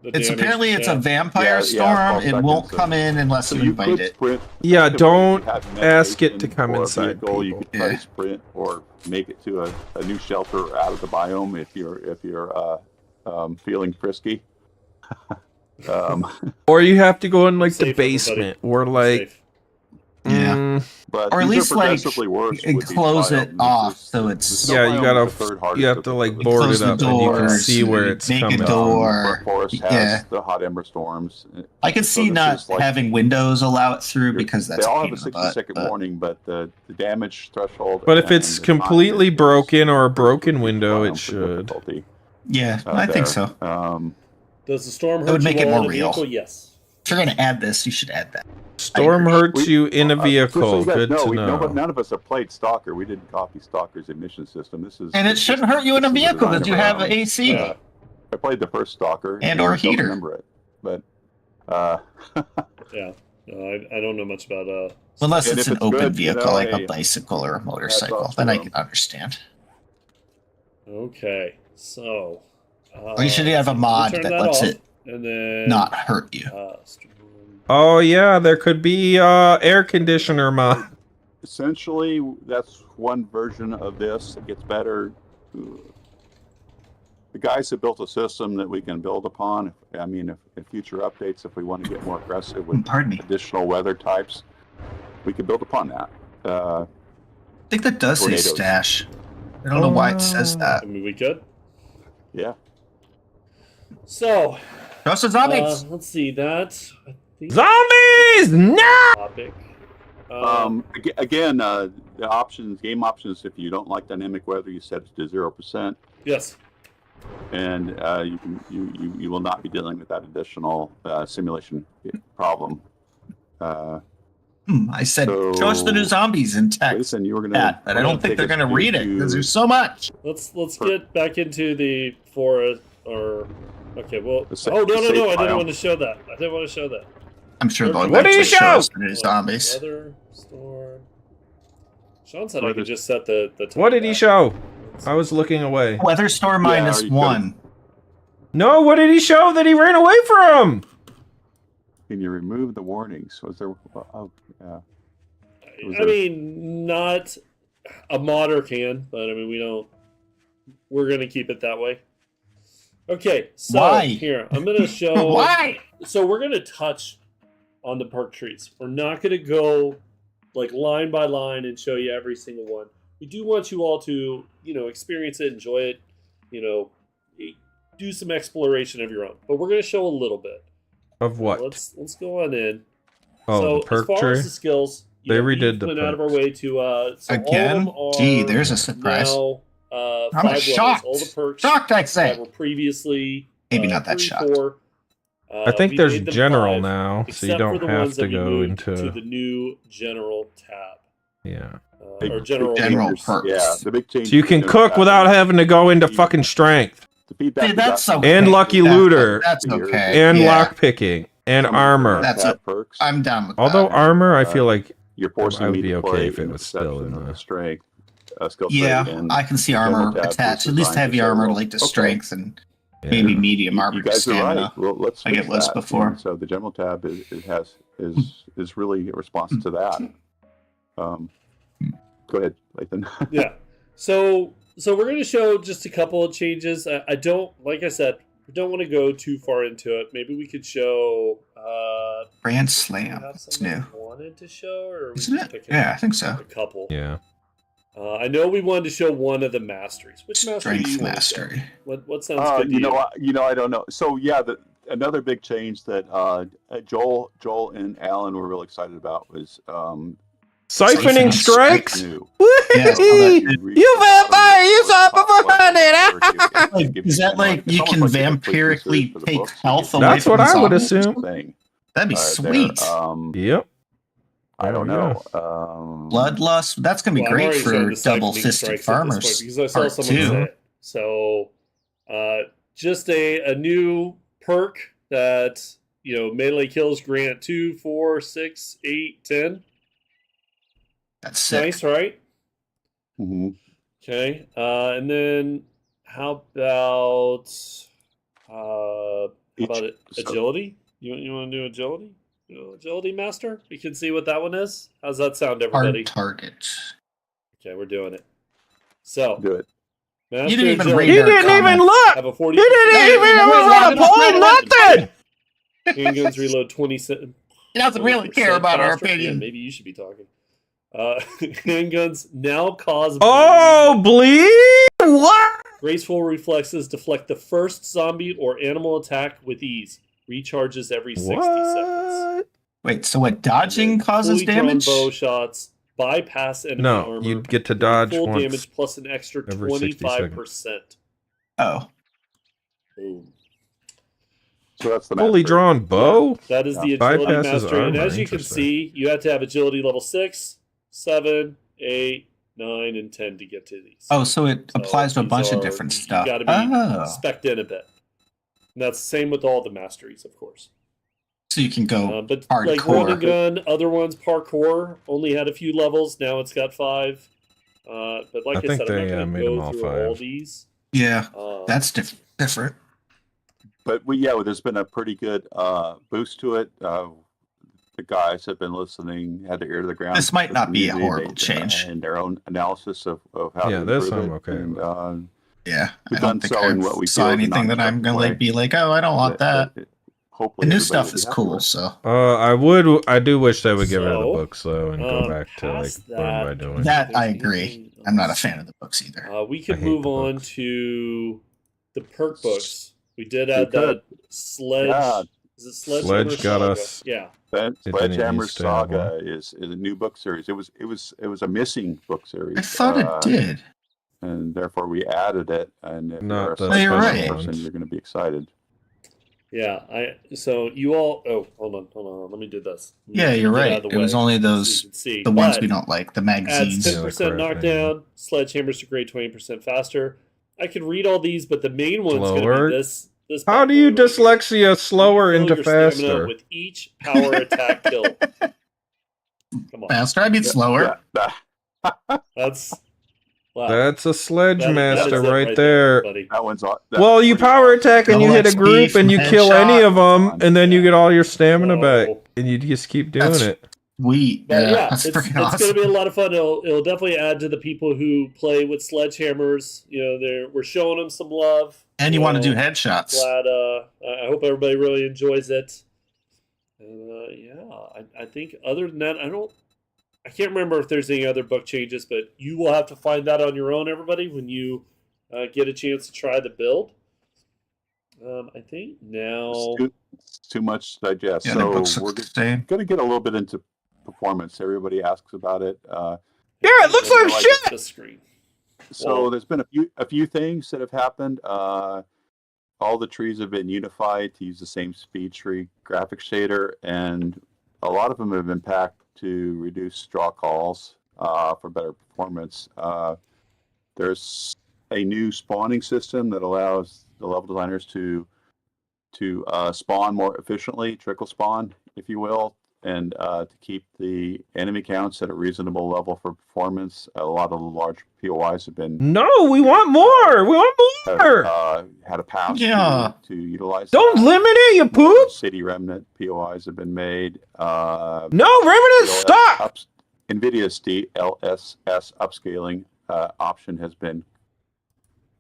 The It's damage, apparently it's a yeah. vampire Yeah, storm. 12 It won't seconds, come in unless So you you invite could it. sprint. Yeah, If you don't have ask it to medication come or a inside vehicle, You people. could try Yeah. to sprint or make it to a new shelter out of the biome if you're feeling frisky. Or you have to go in like the Safe, everybody. basement, or Be like, safe. Yeah. But Or at these least, are like, progressively worse and with these close it biomes. off This- so the it's- snow yeah, biome you is gotta the third hardest you have of to the like really board Close it the up, and you can doors, see where it's make a coming. door. The forest has Yeah. the hot ember storms. I can So see this not is like- having windows allow it through You're- because that's they a all pain have a in the 60-second butt. But warning, but the damage threshold. But if and it's the time completely is broken or a pretty broken steep window, biome it for should. difficulty, yeah, out I there. think so. Does the storm It hurt would you make it while more in a real. vehicle? Yes. If you're gonna add this, you should add that. Storm agree. hurts you in a just so vehicle. you guys Good to know, know. none of us have played Stalker. We didn't copy Stalker's emission system. This is And it this shouldn't is- hurt you in a this is the vehicle design because you of our have own. AC. Yeah. I played the first Stalker And or don't heater. remember it, but Yeah. No, I don't know much about Unless And it's if an it's open good, vehicle hey, like a bicycle or a motorcycle, off then to I them. can understand. Okay. So Or you should have a let me mod turn that lets off, it and then not hurt you. storm. Oh yeah, there could be air conditioner mod. essentially that's one version of this. It gets better. The guys have built a system that we can build upon. I mean, if future updates, if we want to get more aggressive with Pardon me. additional weather types, we can build upon that. I think that does say Tornadoes. stash. I don't know why it says that. I mean, we could. Yeah. So Just zombies. let's see that. I think Zombies! No! topic. Again, the game options. If you don't like dynamic weather, you set it to 0%, Yes. and you will not be dealing with that additional simulation problem. I said, show us the new zombies in text. Listen, you were gonna. That, but I don't think they're going to read it because there's so much. Let's get back into the forest. Or okay, well. The sa- Oh no the no safe no! I didn't biome. want to show that. I didn't want to show that. I'm sure they'll What did he eventually show? us the new zombies. Weather storm. Sean said I Weather- could just set the. What did he back. show? I was looking away. Weather storm Yeah, minus you could've- 1. No, what did he show that he ran away from? Can you remove the warnings? Was there? Oh, yeah. Was I there- mean, not a modder can, but I mean, we don't. We're gonna keep it that way. Okay, so Why? here I'm gonna show. Why? So we're gonna touch on the perk trees. We're not gonna go like line by line and show you every single one. We do want you all to, experience it, enjoy it, do some exploration of your own. But we're gonna show a little bit. Of what? Let's go on in. Oh, So the perk as far tree? as the skills, They we redid the went out of our perks. way to so Again? all of them Gee, are there's a surprise. now, I'm 5 levels. shocked. All the perks Shocked, I that say. were previously Maybe not that 3, shocked. 4. I think we there's made them general 5, now, so you except for don't the have ones to that we go moved into. to the new general tab. Yeah. Or general perks. Yeah, the big change. So you can cook without having to go into fucking strength. The feedback. See, we that's got from- okay. And lucky That's- looter. That's Here. okay. And yeah. lock picking. And some of the armor. That's tab a- perks. I'm down with Although that. armor, I feel like You're forcing I would me be to okay play if it in was still perception in of the- the strength skill Yeah, trait, and I can see general armor tab is attached. At least designed to heavy say, armor well, like to okay. strength and yeah. maybe medium armor You to guys are stamina. right. Well, let's Like it fix was that. before. And so the general tab is really a response to that. Go ahead, Lathan. Yeah. So we're going to show just a couple of changes. I don't, like I said, we don't want to go too far into it. Maybe we could show. Grand do you Slam. have It's something new. you wanted to show, or are we Isn't just it? picking Yeah, I think so. a couple? Yeah. I know we wanted to show one of the masteries. Which mastery do you Strength want to show? mastery. What sounds good to you you? know, I don't know. So yeah, another big change that Joel and Alan were real excited about was Siphoning Siphoning strikes? new. Yeah, so Whee! that- You vampire! You saw it beforehand! Like, is that like you can vampirically take health away That's from what the I would zombies? assume. Thing. That'd be sweet. Yep. I don't There we know. Bloodlust. That's gonna be Well, I'm great already showing for the double siphoning fisted strikes at this point farmers. because I saw Part someone 2. say it. So, just a new perk that melee kills grant 2, 4, 6, 8, 10. That's sick. Nice, right? Mm-hmm. Okay. And then how about agility? You want to do agility? Agility master? We can see what that one is. How's that sound, everybody? Hard target. Okay, we're doing it. So, Do it. master You didn't even agility. He read didn't even look. Have a He 40%. didn't even want to pull nothing. Handguns reload 27. He doesn't really care about our opinion. Yeah, maybe you should be talking. Handguns now cause Oh, bleed! What? graceful reflexes deflect the first zombie or animal attack with ease. Recharges every 60 seconds. What? Wait, so what? Dodging causes Fully drawn damage? bow shots bypass enemy No, armor. you get to doing dodge full once damage plus an extra every 60 25%. Oh. Boom. So that's the Fully master. drawn bow? That is the agility Bypasses master, and armor, as you can interesting. see, you have to have agility level 6, 7, 8, 9, and 10 to get to these. Oh, so it So applies to a these bunch of are- different stuff. You got to be Oh. spec'd in a bit. And that's the same with all the masteries, of course. So you can go But like hardcore. run and gun, other ones, parkour, only had a few levels. Now it's got 5. But like I I, think said, I'm they, not going made to them go all through 5. all these. Yeah, Um, that's different. But there's been a pretty good boost to it. The guys have been listening, had their ear to the ground. This might not be a Community, horrible change. And their own analysis of how Yeah, to this improve I'm it. okay And, with. Yeah, We've I don't done think selling I what we saw feel is anything that not I'm gonna play. like be like, oh, I don't want that. Hopefully, The new everybody stuff will be is happy cool, with. so I do wish they would get rid of the So, books though and go back to like past learn by that- doing. that I There's agree. anything I'm not a else? fan of the books either. We I can hate move the on books. to the perk books. We did We add could. that sledge. Yeah. Is it Sledgehammer Sledge got Saga? us. Yeah. didn't Sledgehammer used to have Saga is a new book series. It was a missing book series. I thought it did. And therefore we added it. And if Not you're a the Sledgehammer special person, ones. you're going to be excited. Yeah. So you all. Oh, hold on. Let me do this. Yeah, you're Get out right. of the It was way only so you those can see. the ones But we don't like, the adds magazines. 10% Yeah, the crap knockdown. Sledgehammers degrade 20% faster. I could read all these, but the main one's going to Slower? be this. How bad do you boy right here. dyslexia slower Refill into your stamina faster? with each power attack kill. Come on. Faster, I mean slower. Yeah, That's wow. That's a sledge That is master it right there. buddy. that one's that's Well, you pretty power awesome. attack and you Double hit a XP group and you from kill any headshot. of them, and then you get all your stamina back, So- and you just keep doing That's- it. Sweet. But yeah, That's it's freaking going awesome. to be a lot of fun. It'll definitely add to the people who play with sledgehammers. You know, we're showing them some love. And you want to know, do headshots. Glad. I hope everybody really enjoys it. And I think other than that, I can't remember if there's any other book changes, but you will have to find that on your own, everybody, when you get a chance to try the build. I think now. It's too much to digest. Yeah, the So books we're look the same. going to get a little bit into performance. Everybody asks about it. Yeah, it looks like like shit. The screen. So Wow. there's been a few things that have happened. All the trees have been unified to use the same speed tree graphics shader, and a lot of them have been packed to reduce draw calls for better performance. There's a new spawning system that allows the level designers to spawn more efficiently, trickle spawn, if you will, and to keep the enemy counts at a reasonable level for performance. A lot of the large POIs have been No, we want more. We want more. had a pass Yeah. to utilize. Don't that. limit it, you poop. City Remnant POIs have been made. No, Remnant, stop. NVIDIA's DLSS upscaling option has been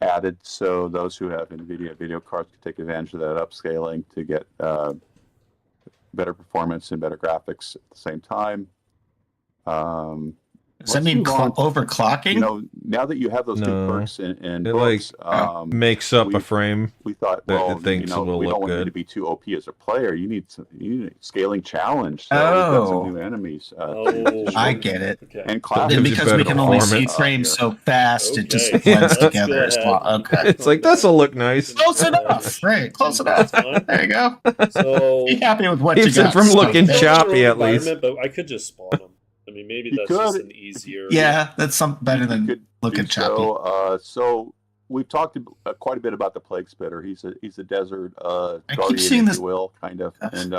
added, so those who have NVIDIA video cards can take advantage of that upscaling to get better performance and better graphics at the same time. Does that mean overclocking? You know, now that you have those No. new perks and It books, makes up a we- frame. we thought, that well, it thinks will we look don't want you good. to be too OP as a player. You need a scaling challenge. So we've got Oh. some new enemies. I get it. Okay. And Gives classes. you Because better we can only see performance. frames so fast, it just Okay. blends Let's go together as ahead. well. Okay. It's like, this'll look nice. Close enough. Right, close enough. There you go. So Be happy with what Keeps you it got. from So- looking Build choppy, your at own least. environment, But I could just spawn them. I mean, maybe You that's just could. an easier. Yeah, that's something better You than could looking do choppy. So we've talked quite a bit about the Plague Spitter. He's a desert keep guardian, seeing if this- you will, kind of. And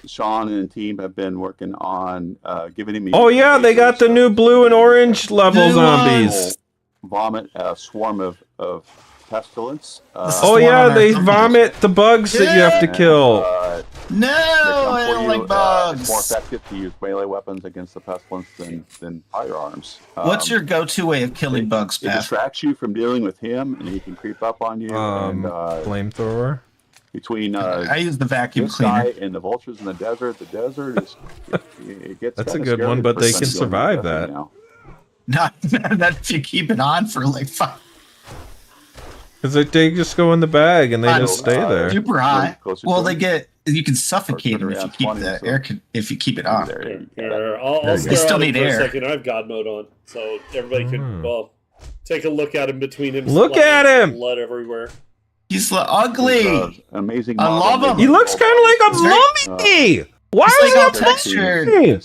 Sean and team have been working on giving me. Oh yeah, they got the new blue and orange level New zombies. Vomit a swarm of pestilence. Oh Swarm yeah, on our they zombies. vomit the bugs that you have to and, kill. No, I don't like It's bugs. more effective to use melee weapons against the pestilence than firearms. What's your go-to way of killing bugs, It Pat? distracts you from dealing with him, and he can creep up on you. And Flamethrower. between I use the vacuum this cleaner. guy and the vultures in the desert is it gets That's a kinda good scary one, the but they first can time you go in the survive desert that. now. Not that if you keep it on for like 5 Because they just go in the bag and they I just know, stay there. super high. Closer Well, to they him. you can suffocate them if you around keep 20, the so- air if you keep it on. There, Here, yeah, here, I'll there you stare go. still at him need for air. a second. I have God mode on, so everybody can take a look at him between him. Look splatting at him! Blood everywhere. He's ugly. He's, amazing. I model. love him. He looks kind of like a He's very- mummy. Why He's is like all he a textured. mummy?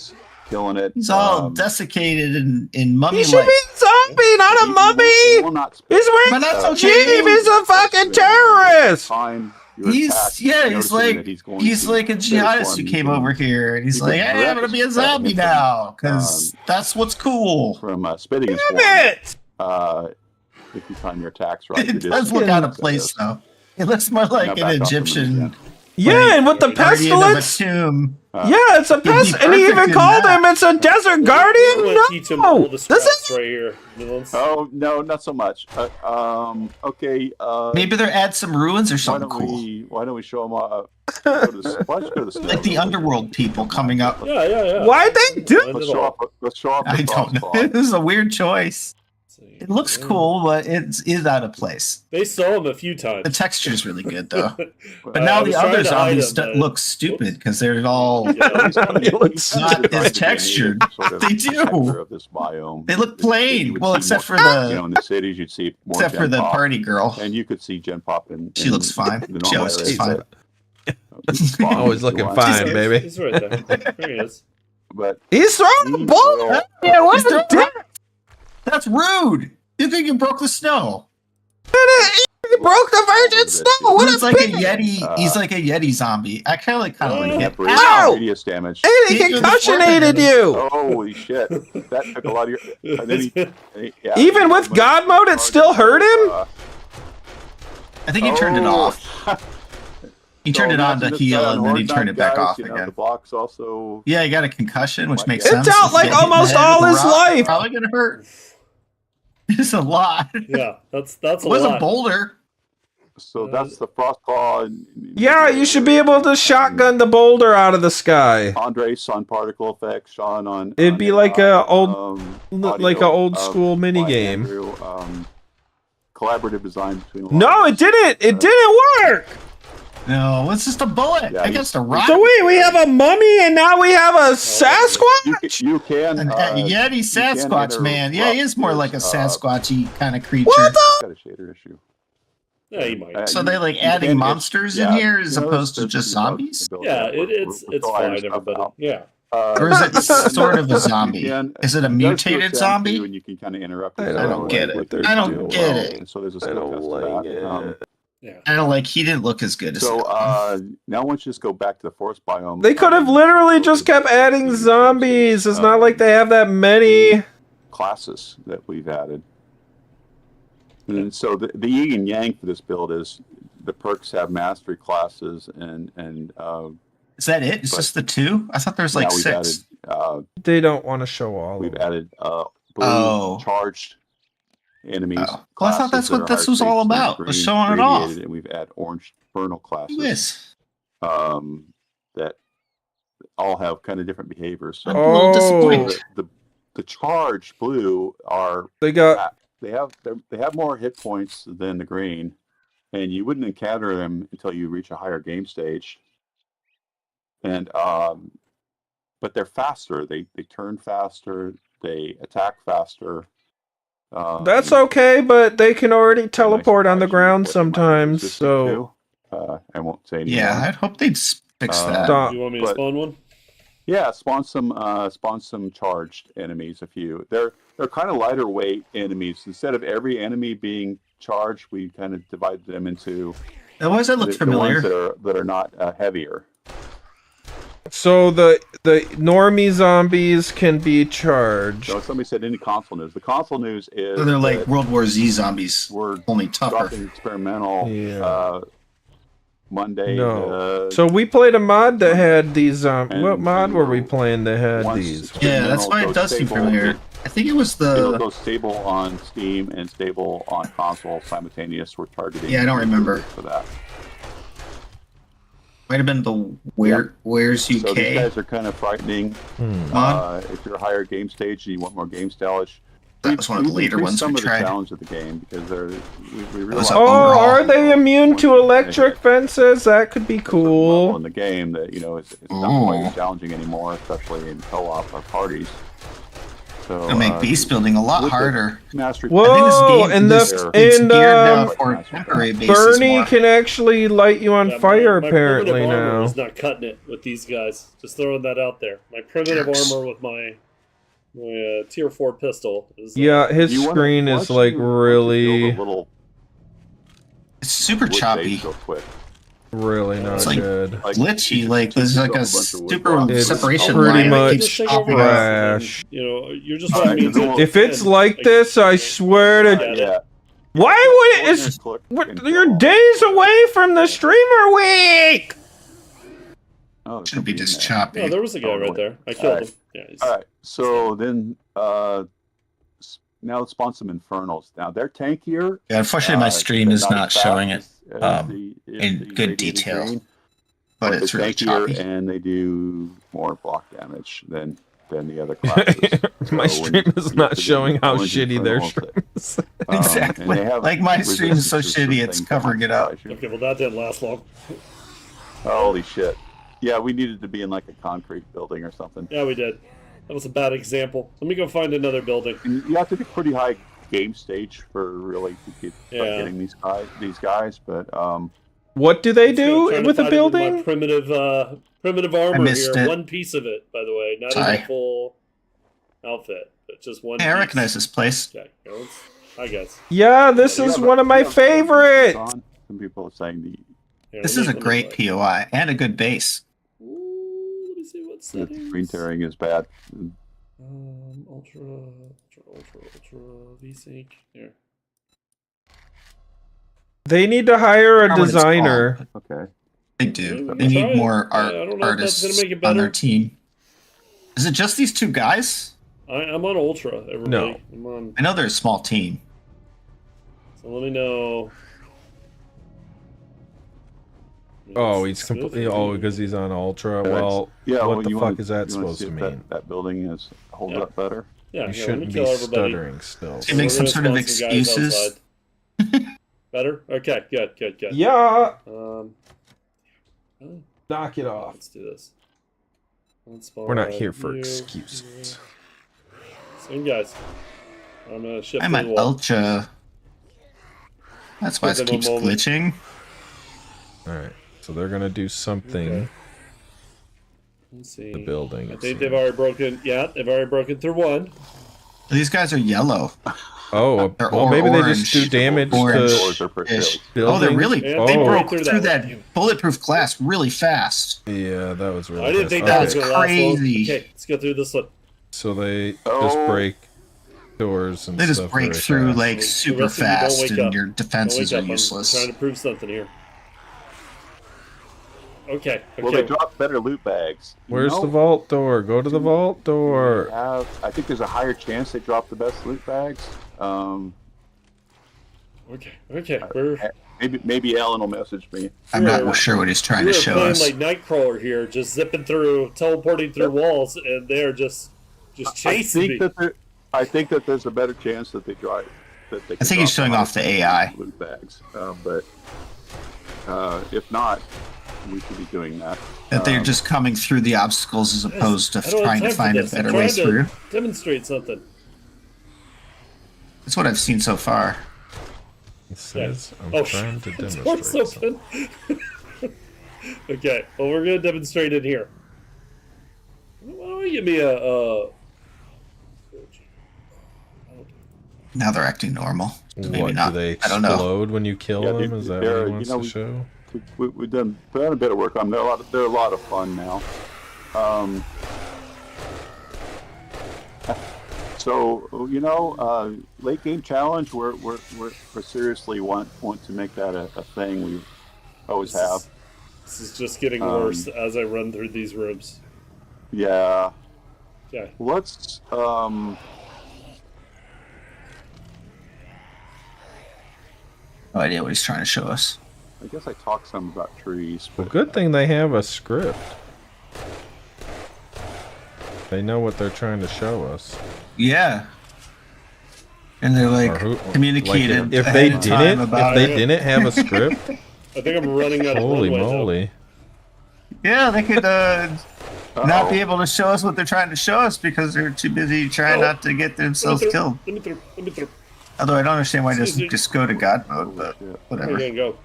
Killing it. He's all desiccated in mummy He should like. be a zombie, not a He mummy. will not spit. He's But wearing that's a okay. jeep. He's a fucking terrorist. Time you're He's attacked, he's noticing like that going he's to like a spit his jihadist one, who he's came going over here and he's you like, can hey, I'm gonna be a direct zombie him now because that's what's cool. from spitting his Damn one. it! If you time your attacks right, It you're does just- look out of place though. It looks more like Now an back off from him Egyptian again. Yeah, and with the guardian of a pestilence. tomb. Yeah, it's a He'd be pest, and he perfect even in called that. him. It's a desert I'm guardian. gonna teach him all the This strats is right here. Villains. Oh no, not so much. Okay. Maybe they'll add some ruins or why something don't cool. why don't we show them? Why don't you go to the snow? Like the underworld people coming up. Yeah. Why'd they do? Blend Let's it show all. off. Let's show off. I the don't know. crossbar. This is a weird choice. See. It looks cool, but it is out of place. They saw him a few times. The texture's really good though. But I now was the trying other to hide zombies him, but- look stupid because they're all Yeah. It looks not It's as trying to be a native textured. sort of They do. protector of this biome. They look You plain. would Well, see except for more- the in the cities, you'd see more except for Gen the Pop, party girl. and you could see Gen Pop in. She looks fine. the She normal always looks areas, fine. but- Always looking But- fine, baby. He's right there. There he is. But He's throwing a he bullet. will- Yeah, what He's the throwing- dick? That's rude. You think you broke the snow? He broke the virgin snow. What He's a like a bitch. Yeti. He's like a Yeti zombie. I kind of like can't it. breathe, Ow! radius damage. And he He was concussionated you. Holy shit! That took a lot of your. And then yeah, Even with God mode, it still hurt him? I think he turned it Oh. off. He turned it on to heal and then he turned it back off The again. block's also. Yeah, he got a concussion, which makes It sense. dealt like Get hit in the almost head all with a his rock, life. Probably gonna hurt. It's a lot. It Yeah, that's a was a lot. boulder. So that's the frost claw. Yeah, you should be able to shotgun the boulder out of the sky. Andres on particle effects, Sean on. It'd be like a old, audio like a old of school mini Mike game. Andrew, collaborative design between. a lot No, of it didn't. It didn't work. No, it's just a bullet Yeah, against a rock. So wait, we have a mummy and now we have a Sasquatch. You can. An Yeti Sasquatch, man. Yeah, he is more like a Sasquatchy kind of creature. What the? Got a shader issue. Yeah, you might. So they like adding monsters in here as opposed to just zombies? Yeah, it's fine, everybody. Yeah. Or is it sort of a zombie? Is it a mutated zombie? And you can kind of interrupt. I it. don't get it. Like they're I don't doing get well, it. and so there's a I skill don't test like to that. it. Yeah. I don't like. He didn't look as good as. So him. now once you just go back to the forest biome. They could have literally just kept adding zombies. It's not like they have that many. Classes that we've added. And so the yin and yang for this build is the perks have mastery classes and Is that it? It's but- just the two? I thought there was like now we've 6. added They don't want to show all. we've of them. added blue Oh. charged enemies. Oh. Well, I thought that's classes what that are this was all hard to about, green was showing it off. radiated, and we've added orange vernal classes Yes. that all have kind of different behaviors. So I'm a little disappointed. the charged blue are They got. they have more hit points than the green, and you wouldn't encounter them until you reach a higher game stage. And but they're faster. They turn faster. They attack faster. That's okay, but they can already teleport on the ground What you might sometimes. resist So to. I won't say anymore. Yeah, I'd hope they'd fix that. Stop. You want me to But- spawn one? Yeah, spawn some charged enemies. They're kind of lighter weight enemies. Instead of every enemy being charged, we kind of divided them into Why does that look the familiar? ones that are not heavier. So the normie zombies can be charged. So somebody said any console news. The console news is So they're like that World War Z zombies. we're Only tougher. dropping experimental Yeah. Monday. No. So we played a mod that had these. And What mod were we you- playing that had once these? Yeah, that's why it goes does seem stable, familiar. I think it was It'll the. go stable on Steam and stable on console simultaneous. We're targeting. Yeah, I don't remember. for that. Might have been the Where's UK. So these guys are kind of frightening. mod. If you're a higher game stage and you want more game stylage. That was one of the later increased ones some we of the tried. challenge of the game because we was realized. a- Oh, overall. are they immune to electric fences? That could be In cool. the game that it's not quite Ooh. as challenging anymore, especially in co-op or parties. So It'll make base building a lot with the harder. Mastery. Whoa, I think and this the game is and geared now for temporary bases Bernie more. can actually light you on Yeah, fire my apparently primitive armor now. is not cutting it with these guys. Just throwing that out there. My primitive Jerks. armor with my tier 4 pistol is Yeah, his You wanna- screen why is don't like you- why don't you really, build a little It's super wood choppy, base real quick. really not It's like- good. glitchy. Like there's like a Build a bunch of wood super blocks. It's separation pretty line that much keeps Just take chopping over off. trash. you're just Alright, letting me so If it's and, like this, I swear to. Yeah. Yeah. Why would it? Ordinance It's click what? and You're go. days away from the streamer week. Oh, there's Shouldn't be somebody this in there. choppy. No, there was a guy right there. I killed Alright. him. Yeah, he's, All right. So then, now let's spawn some infernals. Now they're tankier. Yeah, unfortunately, my stream they're is not as fast showing it, as in the good radiated detail, green, but it's they're really tankier choppy. and they do more block damage than the other classes. My So when stream you is get not to the showing how orange shitty their infernals, stream is. and Exactly. they have Like, my stream is so resistances for shitty, it's things covering that it up. surprise you. okay, well that didn't last long. Holy shit! Yeah, we needed to be in like a concrete building or something. Yeah, we did. That was a bad example. Let me go find another building. And you have to be pretty high game stage for really to start Yeah. getting these guys. But What do they do Trying to with a fight it with my building? primitive armor missed here. it. One piece of it, by the way, not Sorry. even a full outfit, but just one. Hey, I piece. recognize this place. Okay, hi guys. Yeah, this is one of my favorites. Some people are saying Here, This let is me- a let me great look. POI and a good base. Ooh, let me see what the settings. screen tearing is bad. Ultra VSync. Here. They need to hire a Not what it's designer. Okay. They do. Yeah, They need try more it. I don't know if that's artists gonna make it on their better. team. Is it just these two guys? I'm on Ultra. Everybody. No. I'm on. I know they're a small team. So let me know. Oh, he's completely. Oh, because he's on ultra. Well, Yeah. what well, the you fuck wanna- is that you wanna supposed see to if mean? That building is holds Yeah. up better. Yeah, You let me shouldn't kill be everybody. stuttering still. It makes We're some gonna sort of spawn some guys excuses. outside. Better? Okay, good. Yeah, Oh, knock it off. let's do this. We're not here for You, excuses. Same guys. I'm gonna shift I'm to at the wall. Ultra. That's why Give it them a keeps moment. glitching. All right, so they're gonna do something. Okay. Let's see. The building. I it think they've seems. already broken. Yeah, they've already broken through one. These guys are yellow. Oh, They're well, maybe they orange. just do damage Orange. Doors to are for Ish. kills. buildings. Oh, they're really. Yeah, They oh, broke through through that that bulletproof glass really fast. Yeah, that was really. I didn't fast. think that was Okay, gonna last long. crazy. Okay, let's go through this one. so they just Oh. break doors and They just stuff break very through fast. like The super rest of you don't fast, wake and up. your Don't defenses wake are up. useless. I'm trying to prove something here. Okay. Well, they drop better loot bags. You Where's know, the vault door? Go to the vault they door. I think there's a higher chance they drop the best loot bags. Okay. We're Maybe Alan will message me. I'm We're- not sure what he's trying to we're show playing us. like Nightcrawler here, just zipping through, teleporting through walls, and they're just chasing me. I think that there's a better chance that they drive. That they I think he's showing off the AI. loot bags. But if not, we should be doing that. That they're just coming through the obstacles as opposed to I don't have trying to time for find a this. I'm better way trying to through. Demonstrate something. That's what I've seen so far. It says, I'm Oh, trying to the demonstrate door's something. open. Okay, well, we're gonna demonstrate it here. Why don't you give me a Now they're acting normal. Maybe What, not. do they I don't know. explode when you kill Yeah, them? Is that what they're- he wants to show? We've done a bit of work on them. They're a lot of fun now. Um, so late game challenge. We're seriously want to make that a thing. We always have. This is just getting worse as I run through these rooms. Yeah. Okay. Let's. No idea what he's trying to show us. I guess I talked some about trees. Well, But good thing they have a script. They know what they're trying to show us. Yeah. And they're like communicated if ahead they of time didn't, about if they it. didn't have a script, I think I'm running out of holy runway, though. moly! Yeah, they could not be able to show us what they're trying to show us because they're too busy trying not to get themselves killed. Let me through. Let me through. Although I don't understand why it Excuse doesn't me. just go to God mode, but We're whatever. gonna go.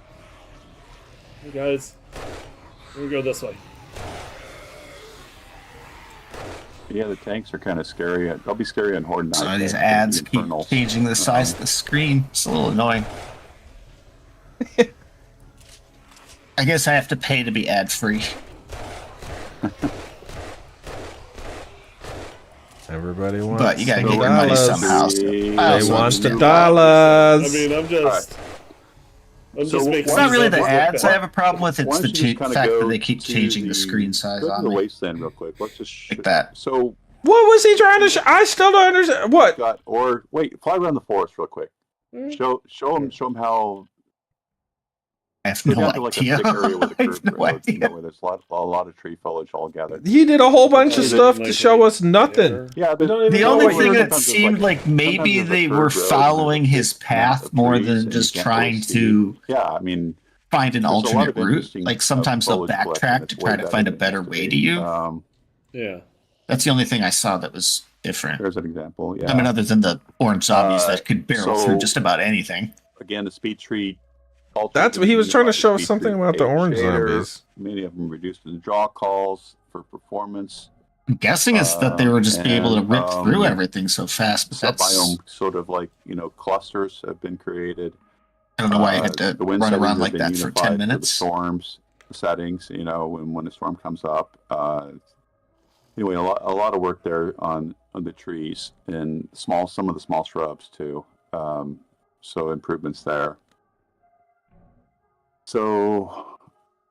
Hey guys, we're gonna go this way. yeah, the tanks are kind of scary. They'll be scary on Horde Night. Some of these They're ads keep infernal. changing the size of the screen. It's a little annoying. I guess I have to pay to be ad free. Everybody wants. But you gotta the get your money dollars. somehow. So I They also want understand the why. dollars. I mean, I'm just So making. It's not really the these up. ads I have a problem with. Why It's don't the you just kinda fact that go they keep to changing the screen size Go to on the me. wasteland real quick. Let's just Like that. So What was he trying to? I still don't understand. What? wait, fly around the forest real quick. Hmm? Show them how. I have Go no down to like a idea. thick area with a I curve have no road, idea. where there's a lot of tree foliage all gathered. He did a whole bunch of Hey, stuff like, to show us nothing. Yeah, We don't even The know only what thing you're- that seemed like maybe sometimes there's they a were curved road and following there's a his big amount path of more trees than and you just can't trying really see. to Yeah, I mean, find an there's a lot alternate of route. interesting, Like sometimes they'll foliage collection backtrack that's to way try to better find a than better used way be. to you. Yeah. That's the only thing I saw that was different. There's an example. Yeah. I mean, other than the orange zombies that could barrel so- through just about anything. Again, the speed tree. altered That's what the he was trying to unified show us speed something tree about the age orange shader. zombies. Many of them reduced the draw calls for performance. I'm guessing it's that they were just be able to and, rip through everything so fast. But that's, Sub-biome sort of like clusters have been created. I don't know why I had to The wind run settings around have like been that for unified 10 the minutes. storms settings, when a storm comes up. Anyway, a lot of work there on the trees and some of the small shrubs too. So improvements there. So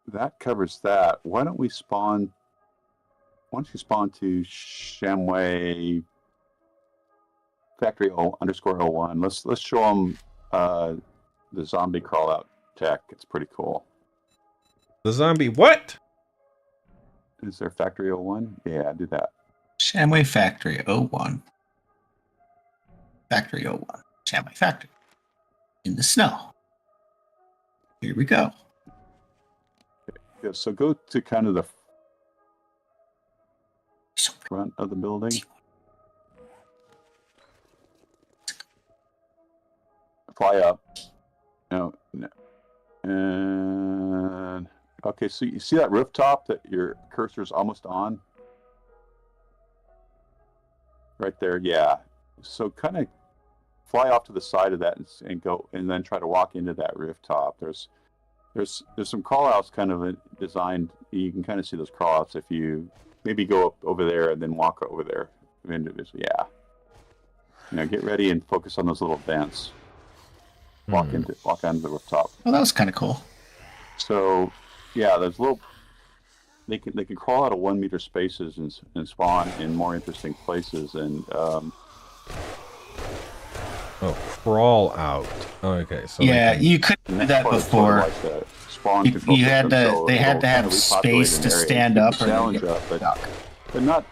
that covers that. Why don't you spawn to Shamway Factory _01? Let's show them the zombie crawl out tech. It's pretty cool. The zombie what? Is there Factory 01? Yeah, do that. Shamway Factory 01. Factory 01. Shamway Factory. In the snow. Here we go. Yeah, so go to kind of the front of the building. Fly up. No. And okay, so you see that rooftop that your cursor's almost on? Right there, yeah. So kind of fly off to the side of that and go, and then try to walk into that rooftop. There's some crawl outs kind of designed. You can kind of see those crawl outs if you maybe go up over there and then walk over there individually. Yeah. Get ready and focus on those little vents. Walk onto the rooftop. Well, that was kind of cool. So, yeah, there's little. They can crawl out of 1 meter spaces and spawn in more interesting places. And Crawl out. Okay, so Yeah, they can- you could do that before. Like the spawn You- control you had system, to- so they had it'll to have kind of space repopulate to an area. stand Keep up the or they'll challenge get up, stuck. but not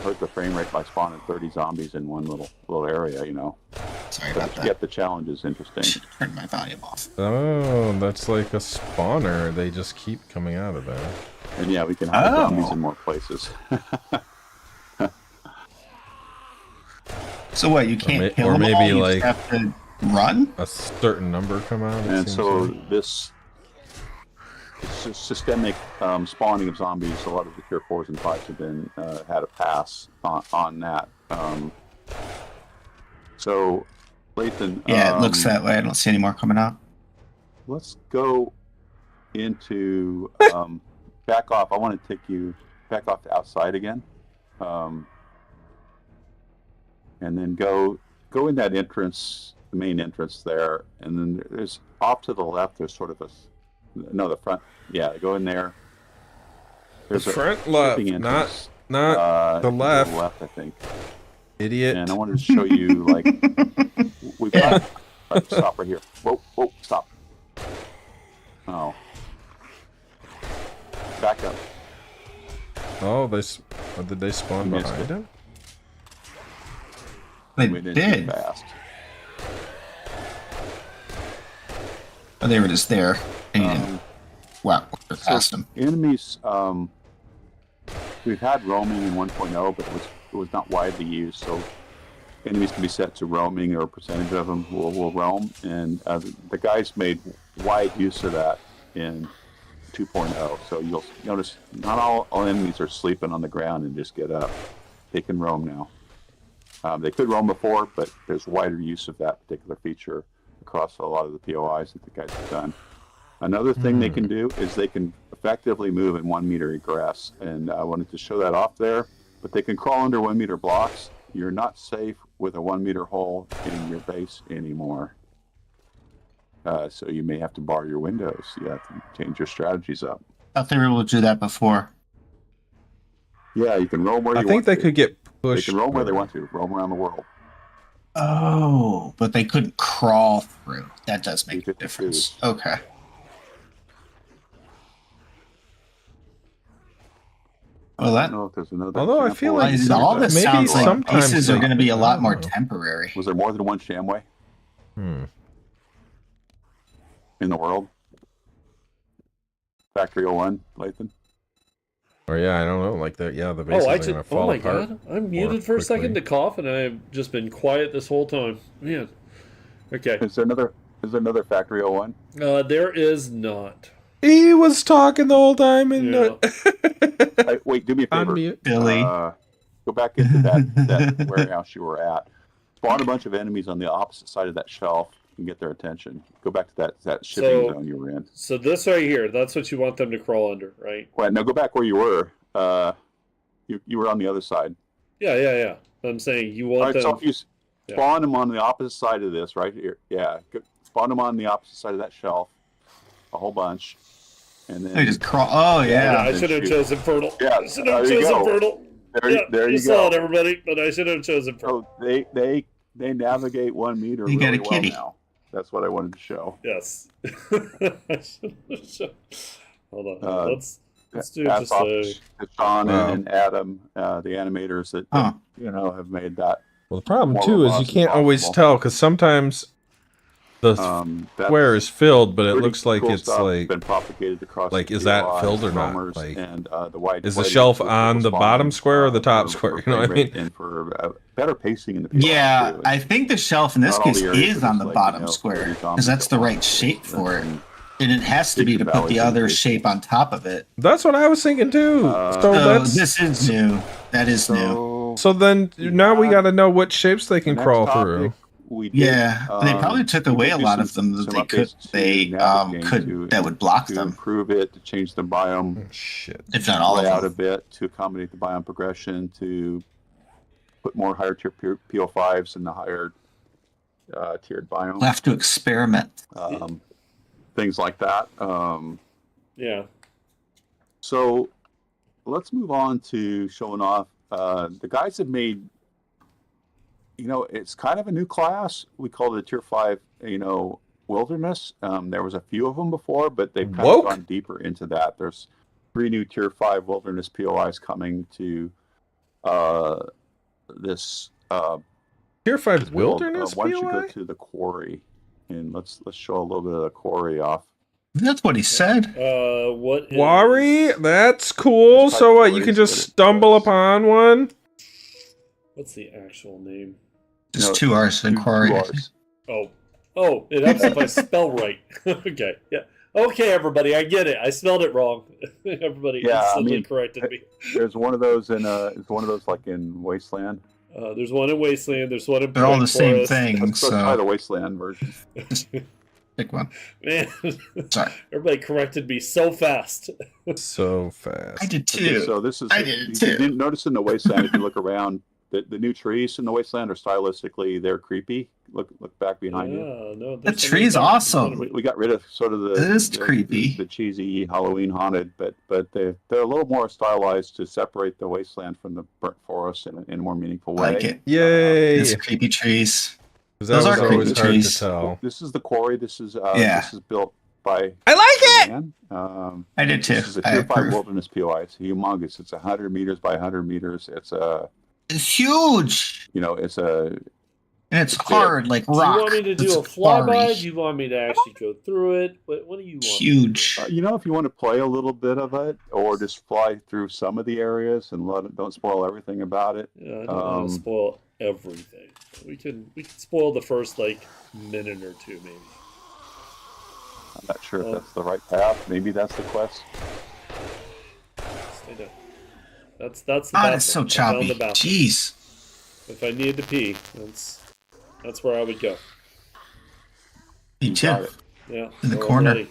hurt the frame rate by spawning 30 zombies in one little area. Sorry But about to that. get the challenge is interesting. Should turn my volume off. Oh, that's like a spawner. They just keep coming out of there. And yeah, we can hide Oh. zombies in more places. So what? You can't kill or them maybe, all? You like- just have to run? A certain number come out. it And seems so like. this systemic spawning of zombies, a lot of the tier 4s and 5s have been had a pass on that. So, Lathan, Yeah, it looks that way. I don't see any more coming out. let's go into back off. I want to take you back off the outside again, and then go in that entrance, the main entrance there, and then there's off to the left. There's sort of the front. Yeah, go in there. The There's a front left, shipping entrance, not the to left. left, I think. Idiot. And I wanted to show you, like, we've got. Right, stop right here. Whoa, stop. Oh. Back up. Oh, did they spawn Missed behind it. him? They We didn't did. too fast. Oh, they were just there. And you Um, didn't. Wow, we're past them. Enemies, we've had roaming in 1.0, but it was not widely used, so enemies can be set to roaming, or a percentage of them will roam, and the guys made wide use of that in 2.0. So you'll notice not all enemies are sleeping on the ground and just get up. They can roam now. They could roam before, but there's wider use of that particular feature across a lot of the POIs that the guys have done. Another thing they can do is they can effectively move in 1 meter egress, and I wanted to show that off there. But they can crawl under 1 meter blocks. You're not safe with a 1 meter hole in your base anymore. So you may have to bar your windows. You have to change your strategies up. I thought they were able to do that before. Yeah, you can roam where you I want think they to. could get They pushed. can roam where they want to. Roam around the world. Oh, but they couldn't crawl through. That does make a P52. difference. Okay. Well, I that don't know if there's another. Although I example. feel like all this maybe sounds like sometimes pieces are they- going to be a lot more I don't know. temporary. Was there more than one Shamway in the world? Factory 01, Lathan? Or yeah, I don't know. Like that. Yeah, the bases Oh, are gonna fall my apart. god! I'm muted for a second to quickly. cough, and I've just been quiet this whole time. Man. Okay. Is there another Factory 01? There is not. He was talking the whole time and Yeah. Wait, do me a favor. unmute. Billy. Go back into that warehouse you were at. Spawn a bunch of enemies on the opposite side of that shelf and get their attention. Go back to that shipping zone you were in. So this right here, that's what you want them to crawl under, right? Well, no, go back where you were. You were on the other side. Yeah. I'm saying you All want right, so them. if you spawn them on the opposite side of this, right here. Yeah, spawn them on the opposite side of that shelf. A whole bunch. And then They just crawl. Oh, Yeah, yeah. I should have shoot. chosen Fertile. Yeah, I should have there you chosen go. Fertile. there you saw go. it, everybody, but I should have chosen Fertile. So they navigate 1 meter You got really a well kitty. now. That's what I wanted to show. Yes. I should have shown- Hold on. Let's do Hats just off a. to Sean Wow. and Adam, the animators that Huh. have made that. Well, the problem More too is you robust can't as always possible. tell because sometimes the That's square is filled, but it pretty looks like cool it's stuff. like been propagated across. like, the is that POIs, filled or not? roamers, Like, and the white is the white shelf will on the respond, bottom square or the top for- square? for You know what I frame rate mean? And for better pacing in the POIs Yeah, too. I think the shelf in this Not all case the areas is are on just the like, bottom 30 square zombies because that's at the once. right shape for it. And And it has to be to Peaks and put the valleys other in shape on top of it. That's what I was thinking too. So So that's this is new. That is new. so then now we got to know what shapes they can The next crawl topic, through. we did, Yeah, they probably took we away did a do lot some- of them that some they could updates to they navigate could to- that would block to them, improve it, to change the biome Shit. if not all layout a of them. bit, to accommodate the biome progression, to put more higher tier PO5s in the higher tiered We'll biome, have to experiment. things like that. Yeah. So let's move on to showing off. The guys have made, it's kind of a new class. We call it a tier 5, wilderness. There was a few of them before, but they've kind Woke? of gone deeper into that. There's 3 new tier 5 wilderness POIs coming to this Tier 5 as well. wilderness Why don't you go POI? to the quarry, and let's show a little bit of the quarry off. That's what he said. What? is- Wari, that's cool. Just So type what? You can quarries, just get it. stumble upon one. What's the actual name? Just No, 2 R's in two quarry. Rs. Oh, it helps if I spell right. Okay, yeah. Okay, everybody, I get it. I spelled it wrong. Everybody Yeah, I instantly mean, corrected me. There's one of those it's one of those like in Wasteland. There's one in Wasteland. There's one in. They're all the Pine same Forest. thing. Let's try So the Wasteland version. Pick one. Man, Sorry. everybody corrected me so fast. So fast. I did Okay, too. so this is. I did you too. didn't notice in the wasteland if you look around. The new trees in the wasteland are stylistically they're creepy. Look back behind you. No, The there's tree's something in front of awesome. me. We got rid of sort of It is creepy. the cheesy Halloween haunted, but they're a little more stylized to separate the wasteland from the burnt forest in a more meaningful way. Like it. Yay! It's creepy trees. 'Cause Those that are was creepy always hard trees. to tell. This is the quarry. This is Yeah. this is built by I like it. man. I did too. This is a I tier 5 approve. wilderness POI. It's humongous. It's 100 meters by 100 meters. It's It's huge. it's a And it's It's hard, like Do you rock. want me to It's do a flyby? quarry. Do you want me to actually go through it? What do you want? Huge. if you want to play a little bit of it, or just fly through some of the areas and don't spoil everything about it. Yeah, I don't want to spoil everything. We can spoil the first minute or two, maybe. I'm not sure if that's the right path. Maybe that's the quest. Stay down. That's the God, bathroom. it's so I found choppy. the bathroom. Jeez. If I needed to pee, that's where I would go. Me You too. got it. Yeah. In the well, corner. buddy.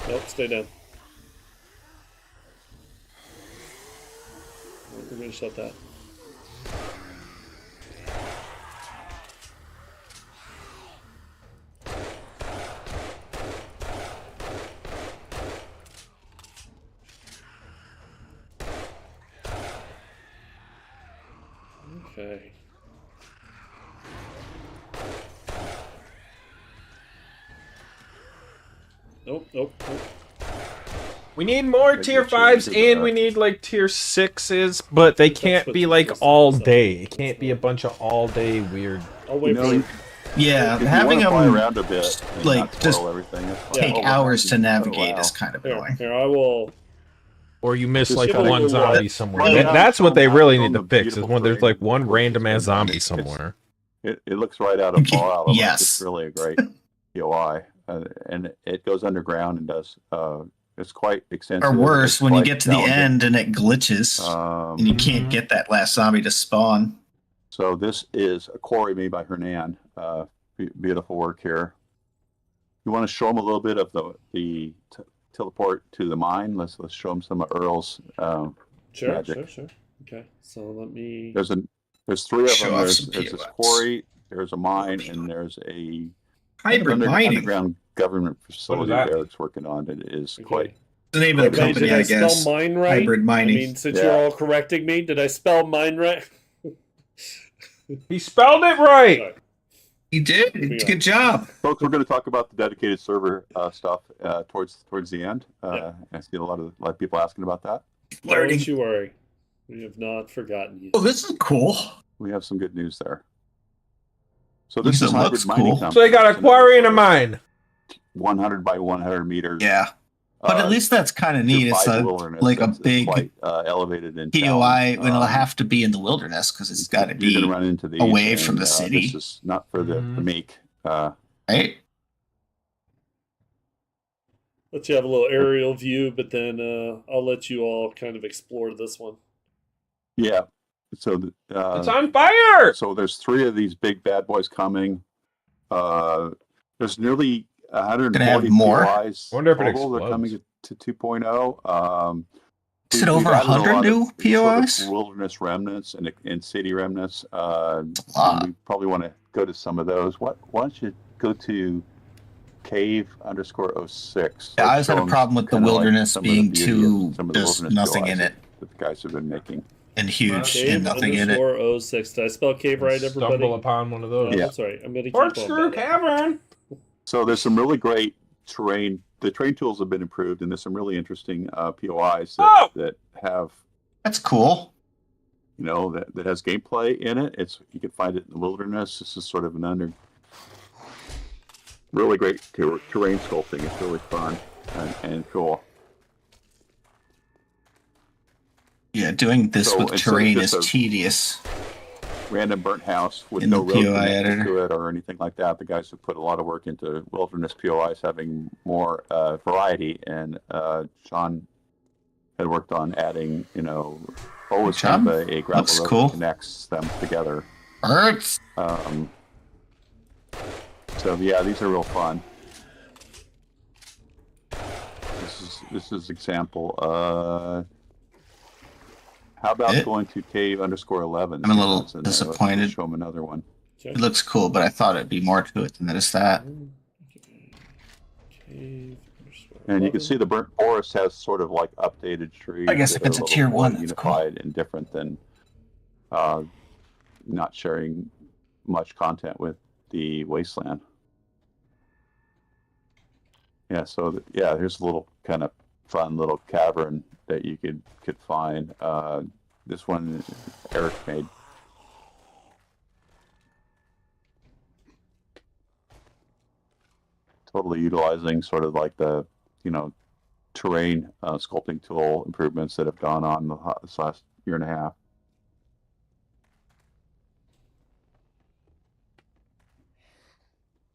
Nope, stay down. We're gonna shut that. Okay. Nope. We need more Maybe tier it should 5s be and we need tier 6s, but they That's can't what be the like tier all sevens are. day. It can't be a bunch of all day weird. I'll wait for You- it. Yeah, If you having want to fly them around a bit, and like, not spoil just everything, that's fine. Yeah. take Overnight, hours you to can go navigate out. is kind of Here, annoying. I will. Or you miss Just like give it a one little zombie bit. somewhere. Well, yeah, That's what they show really them need to the fix is beautiful when there's terrain like one before random it's ass done. zombie It's- somewhere. It looks right out of Fallout. Yes. It's really a great POI, and it goes underground and does. It's quite extensive. Or worse, It's when you quite get to the challenging. end and it glitches and you can't Mhm. get that last zombie to spawn. So this is a quarry made by Hernan. Beautiful work here. You want to show them a little bit of the teleport to the mine. Let's show them some of Earl's. Sure. Magic. Okay, so let me. There's 3 of Show them. off There's some this POIs. quarry. There's a mine, and there's a Hybrid mining. underground government facility that there mean? it's working on. It is Okay. quite. The name of the Okay, company, did I I guess. spell mine right? Hybrid mining. I mean, since Yeah. you're all correcting me, did I spell mine right? He spelled it right. Sorry. You did. Yeah. Good job. Folks, we're going to talk about the dedicated server stuff towards the end. Yeah. I see a lot of people asking about that. Learning. Don't you worry. We have not forgotten you. Oh, this is cool. We have some good news there. So Because this is it hybrid looks mining cool. company. So they got a It's quarry and a another mine. 100 by 100 meters. Yeah. But at least that's kind of neat. It's like a big quite, elevated in POI town. when it'll have to be in the wilderness because it's got to You're going be to run into these away and, from the city. This is not for the meek. right. Let you have a little aerial view, but then I'll let you all kind of explore this one. Yeah. So It's on fire. So there's 3 of these big bad boys coming. There's nearly 140 Gonna have more? POIs Wonder if it total. They're coming explodes. to 2.0. Is it over 100 new POIs? Sort of wilderness remnants and city remnants. lot. And we probably want to go to some of those. Why don't you go to cave_06? Yeah, I always had a problem with the wilderness being too some of the just wilderness nothing POIs in it that the guys have been making. and huge Cave and nothing in it. _06. Did I spell cave right, everybody? Stumble upon one of No, those. Yeah. That's right. I'm gonna keep Corkscrew going back. Cavern. So there's some really great terrain. The terrain tools have been improved, and there's some really interesting POIs that have, That's cool. that has gameplay in it. You can find it in the wilderness. This is sort of really great terrain sculpting. It's really fun and cool. Yeah, doing this So with instead of terrain just is a- tedious. Random burnt house with In no the road POI connected editor. to it or anything like that. The guys have put a lot of work into wilderness POIs having more variety, and John had worked on adding, always Good kind job. of a gravel Looks road cool. that connects them together. Hurts. So yeah, these are real fun. this is example. How about going to cave _11? I'm a little That's in there. Let's disappointed. show them another one. Okay. It looks cool, but I thought it'd be more to it than just that. Cave And you can see the burnt forest has sort of like updated trees. I guess if that are it's a little tier more 1, that's cool. unified and different than not sharing much content with the wasteland. Yeah, so yeah, here's a little kind of fun little cavern that you could find. This one Eric made. Totally utilizing sort of like the, terrain sculpting tool improvements that have gone on this last year and a half.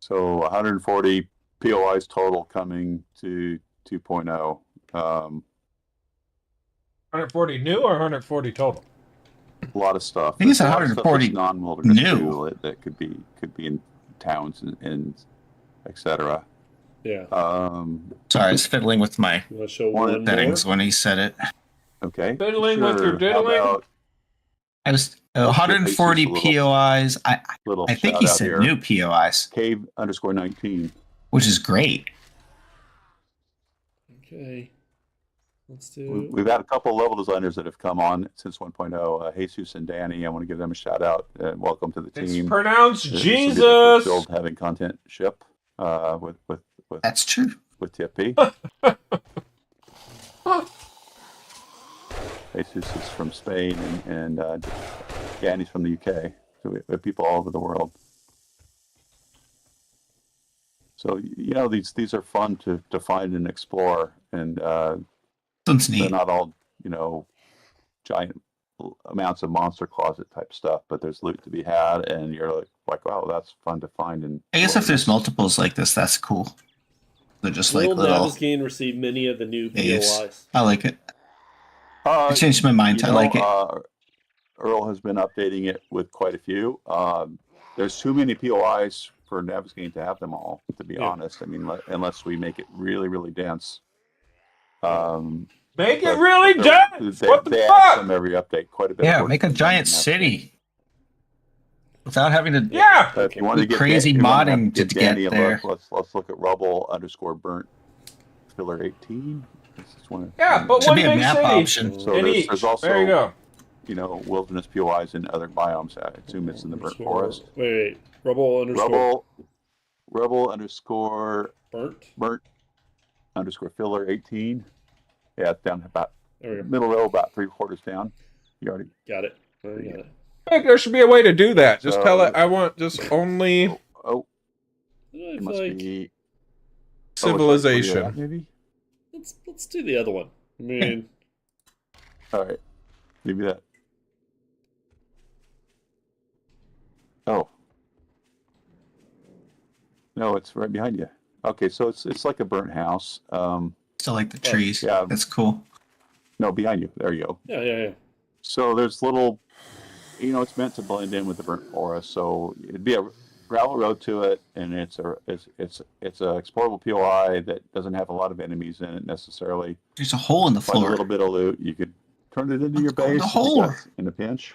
So 140 POIs total coming to 2.0. 140 new or 140 total? A lot of stuff. I think it's There's a lot of stuff that's 140 non-wilderness new. too, that could be in towns and etc. Yeah. Sorry, I was fiddling with my You want to show One one settings more? when he said it. Okay. Fiddling with your How diddling? about I was give 140 Jesus a little- POIs. little I think shout he out said here. new POIs, Cave _19. which is great. Okay. Let's do. We've had a couple of level designers that have come on since 1.0. Jesus and Danny, I want to give them a shout out. Welcome to the It's team. pronounced This will be their Jesus. first build having content ship with That's true. TFP. Jesus is from Spain and Danny's from the UK. So we have people all over the world. So these are fun to find and explore, and Sounds they're neat. not all giant amounts of monster closet type stuff, but there's loot to be had, and you're like, wow, that's fun to find. And I guess if there's multiples like this, that's cool. They're just like Will little Navisgain receive many of the new caves. POIs? I like it. I changed my mind. I like it. Earl has been updating it with quite a few. There's too many POIs for Navisgain to have them all, to be honest. I mean, unless we make it really, really dense. Make it really dense. What the they add fuck? some every update, quite a bit. Yeah, of work make a to be done giant in that. city without having to Yeah. If you want to get crazy if you want to modding to get get Danny a there. look, let's look at rubble _burnt filler 18. This is one. Yeah, but Should one be a big map city. option. So In there's each. also There you go. wilderness POIs in other biomes. I assume it's in the burnt forest. Wait. Rubble _ Rubble _ burnt. burnt _filler 18. Yeah, it's down about There we go. middle row, about 3/4 down. You already. Got it. I got it. I think there should be a way to do that. Just So- tell it I want just only Oh, I it feel must like be civilization. maybe. let's do the other one. I mean, All right, maybe that. Oh, no, it's right behind you. Okay, so it's like a burnt house. Still like the trees. yeah. That's cool. No, behind you. There you go. yeah. So there's little, it's meant to blend in with the burnt forest. So it'd be a gravel road to it, and it's a explorable POI that doesn't have a lot of enemies in it necessarily. There's a hole in the Find a floor. little bit of loot. You could turn it into your Let's go in base the if you hole. got in a pinch.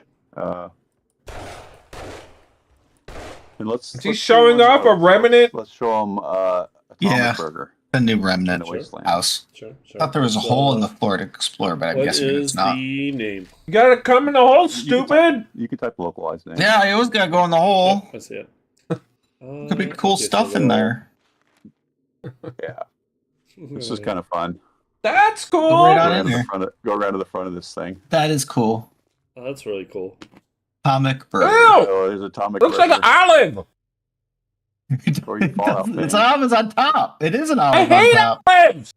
And let's he show showing them, off a remnant? Let's show them Atomic Yeah. Burger The new in remnant the wasteland. house. Sure. I thought there was a hole in the floor to explore, but I'm What guessing it's is not. the name? You gotta come in the hole, stupid. You can type localized name. Yeah, I always gotta go in the hole. Yep, I see it. Could be cool stuff in there. Yeah, this is kind of fun. That's cool. Go right Go on around, in to the there. front go around to the front of this thing. That is cool. Oh, that's really cool. Atomic Burger. Ew! So there's Atomic Looks like Burger. an olive. Or you Fallout It's fan. olives on top. It is an I olive on hate top. olives.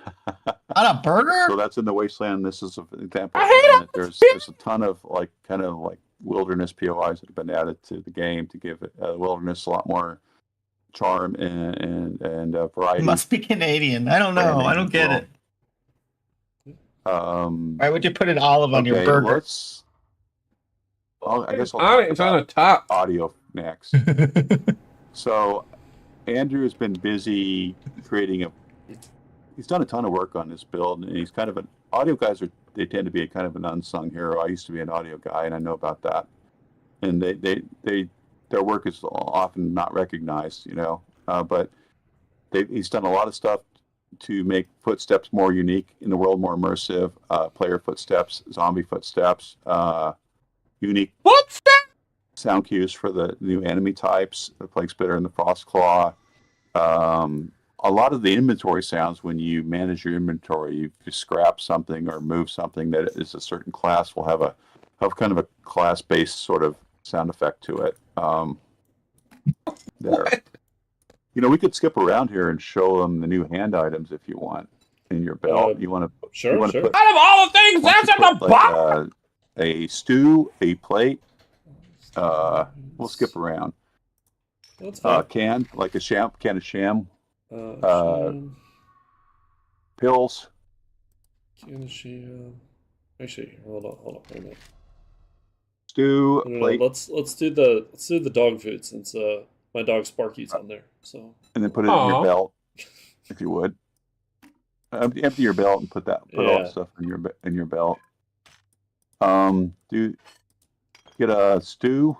On a burger? So that's in the wasteland. This is an example. I of hate one that there's a ton of kind of wilderness POIs that have been added to the game to give it wilderness a lot more charm and It variety. must be Canadian. I don't know. I don't get it. Why would you put an olive on your Okay, burger? let's. Well, I guess I'll On talk it. It's on about the top. audio next. So Andrew has been busy creating he's done a ton of work on this build, and he's kind of audio guys they tend to be kind of an unsung hero. I used to be an audio guy, and I know about that. And their work is often not recognized, but he's done a lot of stuff to make footsteps more unique in the world, more immersive. Player footsteps, zombie footsteps, unique sound cues for the new enemy types, the Plague Spitter and the Frost Claw. A lot of the inventory sounds when you manage your inventory, if you scrap something or move something that is a certain class, will have kind of a class-based sort of sound effect to it. There. What? We could skip around here and show them the new hand items if you want in your belt. You want to Sure. Out of all the things that's in the box. A stew, a plate. We'll skip around. That's fine. Can of sham. Sham. Pills. Can of sham. Actually, hold on a minute. Stew, No, plate, let's do the dog food since my dog Sparky's on there. So and then put it in your belt, if you would. Empty your belt and put all the stuff in your belt. Get a stew.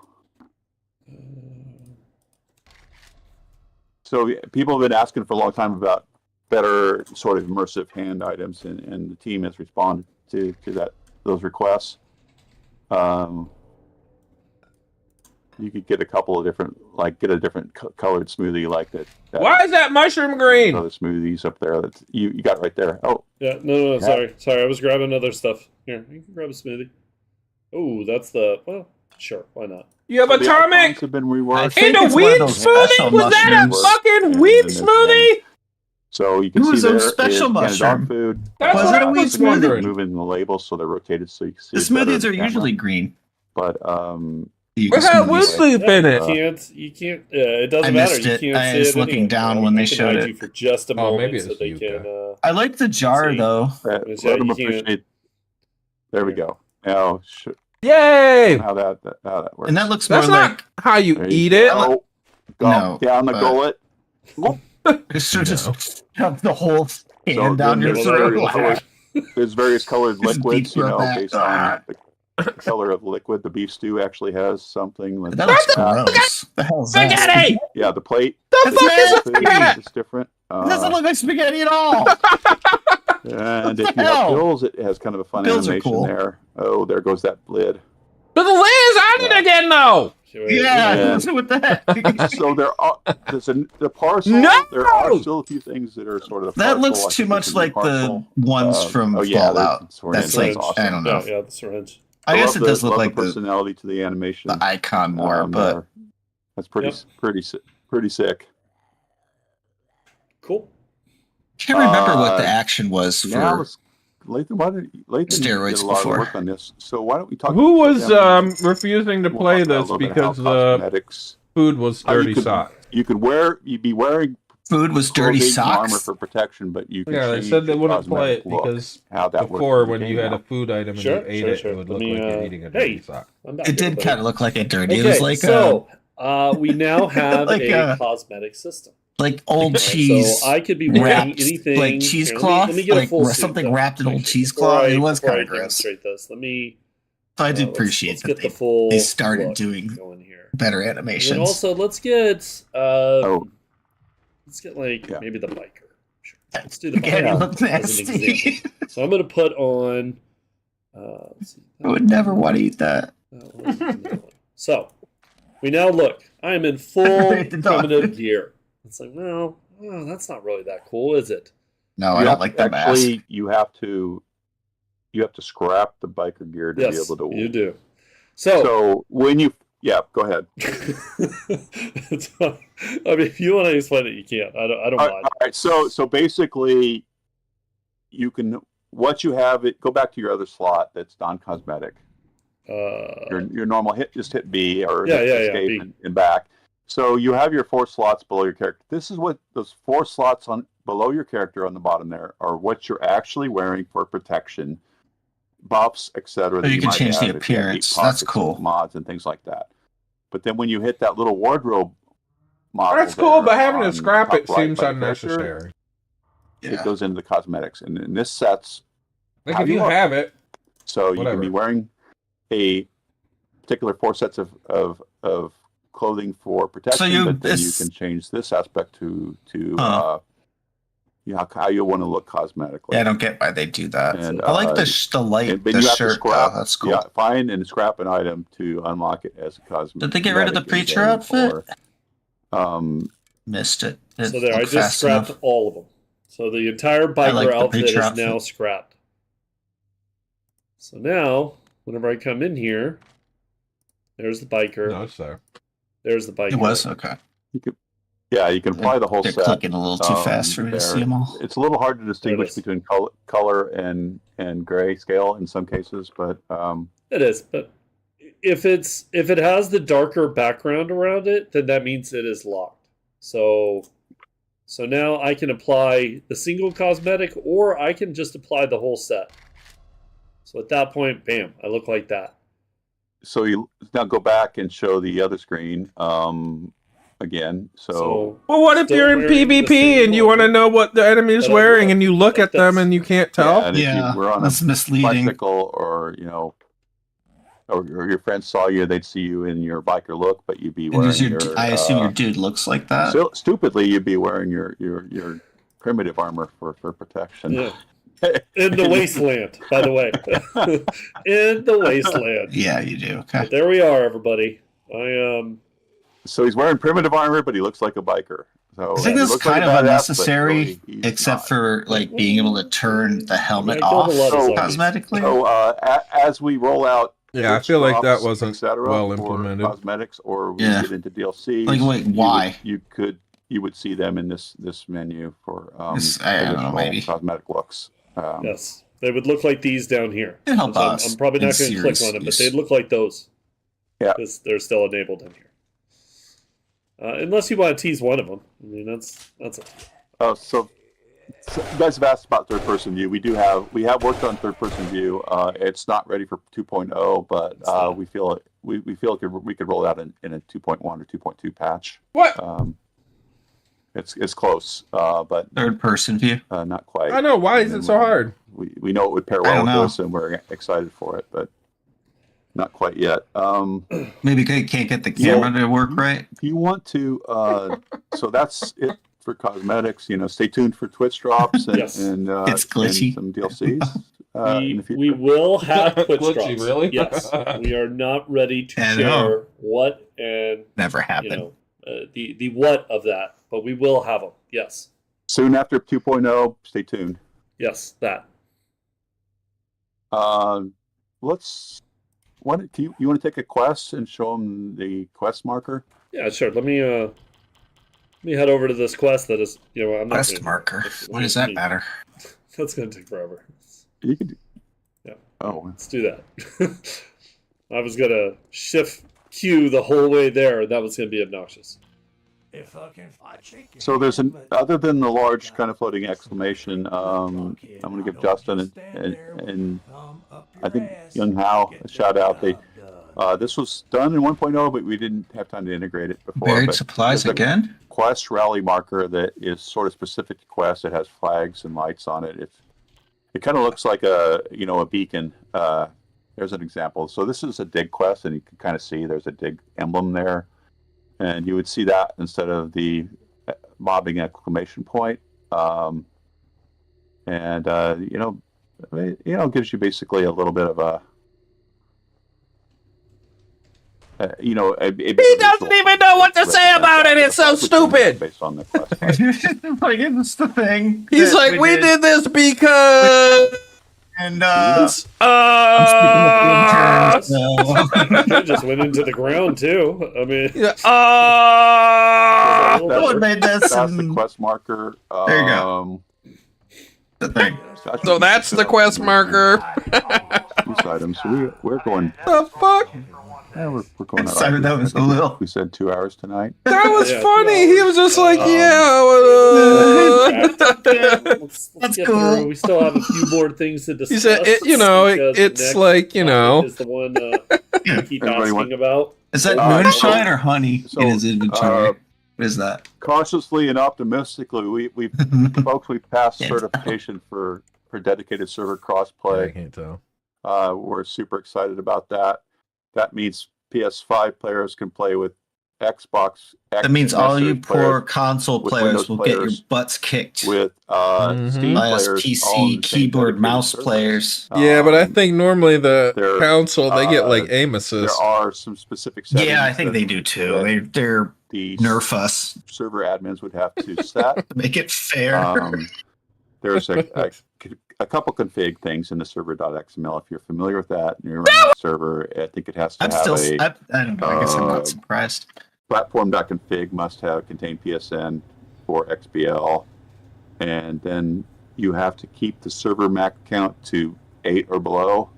So people have been asking for a long time about better sort of immersive hand items, and the team has responded to those requests. You could get a couple of different, get a different colored smoothie like that. Why is that mushroom green? The smoothies up there that you got right there. Oh, yeah, no, sorry. I was grabbing other stuff. Here, you can grab a smoothie. Oh, that's sure, why not? You have a tonic have been reworked. and a weed smoothie? Was that a fucking weed smoothie? So you can see there special is mushroom. dog food. That's Was what it a I weed was smoothie? wondering. Moving the labels so they're rotated so you can see. The it better smoothies in are camera. usually green. But It had wood leaf in it. You can't. It doesn't I matter. missed You it. can't I see was it looking anyway. down when they I can showed hide it. you for just a Oh, moment maybe so it's they Yuka. can. I like the jar See? though. let Yeah, them you can't- appreciate. There we go. Now, Yay! how that works. And that looks That's more not like how you There eat you it. go. No, Down the but- gullet. it's just shove the whole hand So down then your there's throat. various colored- There's various colored Just liquids, deep throat that. based on the color of the liquid. The beef stew actually has something. That looks gross. The hell's that? Spaghetti! Yeah, the plate. The fuck is a food spaghetti? is different. It doesn't look like spaghetti at all. And What if the you have hell? pills, it has kind of a fun Pills are animation cool. there. Oh, there goes that lid. But the lid's on it again, though. Yeah, Yeah. what the heck? So there are the parcel. No! There are still a few things that are sort of the That parcel. looks I too think much is in like the parcel. ones from oh yeah, Fallout. there's That's syringe. like awesome. I don't know. Yeah, the syringe. I guess love it does the- look love like the the personality to the animation. icon more, but there. That's pretty sick. Cool. can't remember what the Uh, action was Now, for. Lathan, Steroids did a lot before. of work on this. So why don't we talk? Who was them? refusing to We'll play talk about a this little bit because how the cosmetics. food was How you dirty could- socks? You'd be wearing Food was dirty clothing and armor socks. for protection, but you can Yeah, they change said they your wouldn't play it cosmetic look, because how that works before in the when you game had now. a food item and Sure, you ate sure, it, sure. it would Let look me, like you're eating a dirty hey. sock. I'm back, It did everybody. kind of look like it dirty. Okay, It was like so we now have Like a a- cosmetic system. like old Right, cheese. So I could be wearing wrapped, anything like cheesecloth, Let me get a like full suit, something though. wrapped in old Actually, cheesecloth. before It was I kind of gross. demonstrate this. Let me. So I do let's appreciate get that the full. they started look doing going here. better And animations. then also let's get let's get like Yeah. maybe the biker. Sure. Let's do the Spaghetti biker looked as an nasty. example. So I'm gonna put on. Let's see. I would never want to eat that. That one, and that one. So we now look. I am in full The dog. primitive gear. It's like, no, that's not really that cool, is it? No, I You don't have- like the mask. actually, you have to scrap the biker gear to be Yes, able to. you do. So, So when you, go ahead. it's fine. I mean, if you want to explain it, you can. I don't All mind. right. So basically, you can what you have it. Go back to your other slot that's non-cosmetic. Your normal just hit B or Yeah, hit yeah, escape B. and back. So you have your 4 slots below your character. This is what those 4 slots below your character on the bottom there are what you're actually wearing for protection, buffs, etc. So you can might change the have if you have deep appearance. That's pockets cool. of mods and things like that. But then when you hit that little wardrobe model, That's cool, there but having to on scrap top it right seems by the character, unnecessary. it goes into the cosmetics, and this sets Like how if you look. have it, So you whatever. can be wearing a particular 4 sets of clothing for protection, but then you can change this aspect to how you want to look cosmetically. Yeah, I don't get why they do that. And, I like the light, and then the you have shirt. to scrap. That's cool. Yeah, find and scrap an item to unlock it as a cosmetic. Did they get rid of the preacher outfit? Missed it. So there, I just scrapped all of them. So the entire biker outfit is now scrapped. So now, whenever I come in here, there's the biker. No, it's there. There's the biker. It was okay. You can apply the whole They're set. clicking a little too fast for me to see them all. It's a little hard to distinguish between color and gray scale in some cases, but it is. But if it has the darker background around it, then that means it is locked. So now I can apply the single cosmetic, or I can just apply the whole set. So at that point, bam, I look like that. So you now go back and show the other screen again. So well, what if you're in PvP and you want to know what the enemy is wearing, and you look at them and you can't tell? Yeah, if you were on that's misleading. Bicycle, or or your friends saw you, they'd see you in your biker look, but you'd be wearing I assume your dude looks like that. So stupidly, you'd be wearing your primitive armor for protection. Yeah. In the wasteland, by the way. In the wasteland. Yeah, you do. Okay. But there we are, everybody. So he's wearing primitive armor, but he looks like a biker. So I think this is kind of unnecessary, except for like being able to turn the helmet off cosmetically. So as we roll out, I feel like that wasn't well for implemented. Cosmetics, or we get into DLC. Like, wait, why? You would see them in this menu for I don't know, maybe cosmetic looks. Yes, they would look like these down here. It help us. I'm probably not going to click on it, but they'd look like those. Yeah, because they're still enabled in here. Unless you want to tease one of them. I mean, that's it. Oh, so you guys have asked about third-person view. We have worked on third-person view. It's not ready for 2.0, but we feel we feel we could roll it out in a 2.1 or 2.2 patch. What? It's close, but third-person view. Not quite. I know. Why is it so hard? We know it would pair well with this, and we're excited for it, but not quite yet. Maybe they can't get the camera to work right. If you want to, so that's it for cosmetics. Stay tuned for Twitch drops and, yes. and it's glitchy. And some DLCs. We will have Twitch Glitchy, drops. really? Yes, we are not ready to share what and never happened. The what of that, but we will have them. Yes. Soon after 2.0, stay tuned. Yes, that. Let's. You want to take a quest and show them the quest marker? Yeah, sure. Let me head over to this quest that is, I'm not quest marker. What does that matter? That's going to take forever. You can do. Yeah. Oh, let's do that. I was going to shift Q the whole way there, and that was going to be obnoxious. So there's other than the large kind of floating exclamation. I'm going to give Justin and I think Young Hao a shout out. This was done in 1.0, but we didn't have time to integrate it before. Buried supplies again. Quest rally marker that is sort of specific to Quest. It has flags and lights on it. It kind of looks like a beacon. There's an example. So this is a dig quest, and you can kind of see there's a dig emblem there. And you would see that instead of the mobbing exclamation point. Gives you basically a little bit of a, he doesn't even know what to say about it. It's so stupid. Based on the quest. Like, it's the thing. He's like, we did this because. And I just went into the ground too. I mean, someone made this. That's the quest marker. There you go. The thing. So that's the quest marker. These items. We're going. The fuck? Yeah, we're going. Sorry, that was a little. We said 2 hours tonight. That was funny. He was just like, let's get cool. through. We still have a few more things to discuss. He said, it's like, is the one you keep asking about. Is that moonshine or honey in his inventory? What is that? Cautiously and optimistically, we passed Yeah. certification for dedicated server Yeah, I crossplay. can't tell. We're super excited about that. That means PS5 players can play with Xbox. That means all you players poor console with players Windows will get your players butts kicked with Mhm. Steam by us players, all on PC the same keyboard dedicated mouse servers. players. Yeah, but I Um, think normally the there- console they get like aim there assist. are some specific settings. Yeah, I think that- they do too. that They're the nerf us server admins would have to set. to make it fair. There's a couple config things in the server.xml. If you're familiar with that and you're running a server, I think it has to I'm have still. a I don't know. I guess I'm not surprised. platform.config must have contain PSN for XBL, and then you have to keep the server MAC count to 8 or below.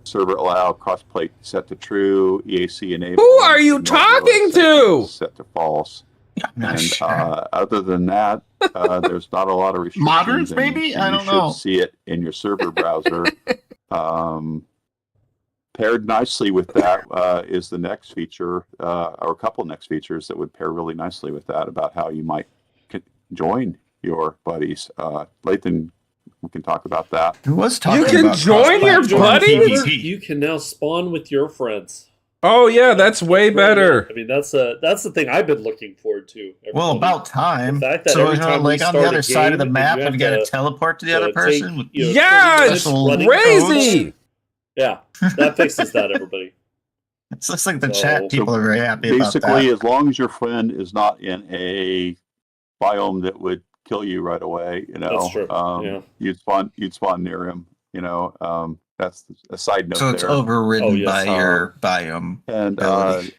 Server allow crossplay set to true, EAC enable. Who are you and talking set to? Set to false. I'm not And sure. other than that, there's not a lot of restrictions. Moderns, and- maybe? and I you don't know. should see it in your server browser. Paired nicely with that is the next feature, or a couple next features that would pair really nicely with that about how you might join your buddies. Lathan, we can talk about that. Who was talking You can about join your cross-platform buddies? PvP? You can now spawn with your friends. Oh yeah, that's way better. I mean, that's the thing I've been looking forward to. Well, everybody. about time. The fact that So, every time we like on start the a other side of the game, map, you have you got have to teleport to the other take, person? you know, Yeah, 20 it's minutes running crazy. codes. Yeah, that fixes that, everybody. It looks like the So- chat people are very happy about Basically, that. as long as your friend is not in a biome that would kill you right away, That's true, yeah. you'd spawn near him. That's a side note So it's there. overridden Oh, yes. by your biome. And ability.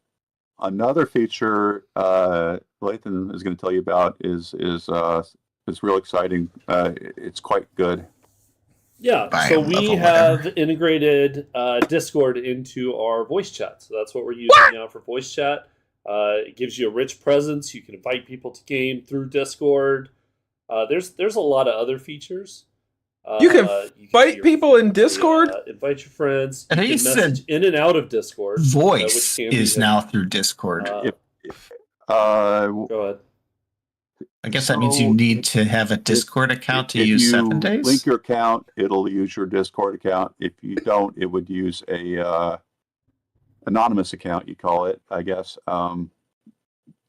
another feature Lathan is going to tell you about is real exciting. It's quite good. Yeah, so Biome we level, have whatever. integrated Discord into our voice chat. So that's what we're using now for voice chat. It gives you a rich presence. You can invite people to game through Discord. There's a lot of other features. You can see fight your- people in Discord? invite your friends. And You he can message said in and out of Discord. Voice which can be is hidden. now through Discord. Go ahead. I guess that means you need to have a Discord account to If use you 7 days. link your account, it'll use your Discord account. If you don't, it would use a anonymous account. You call it, I guess.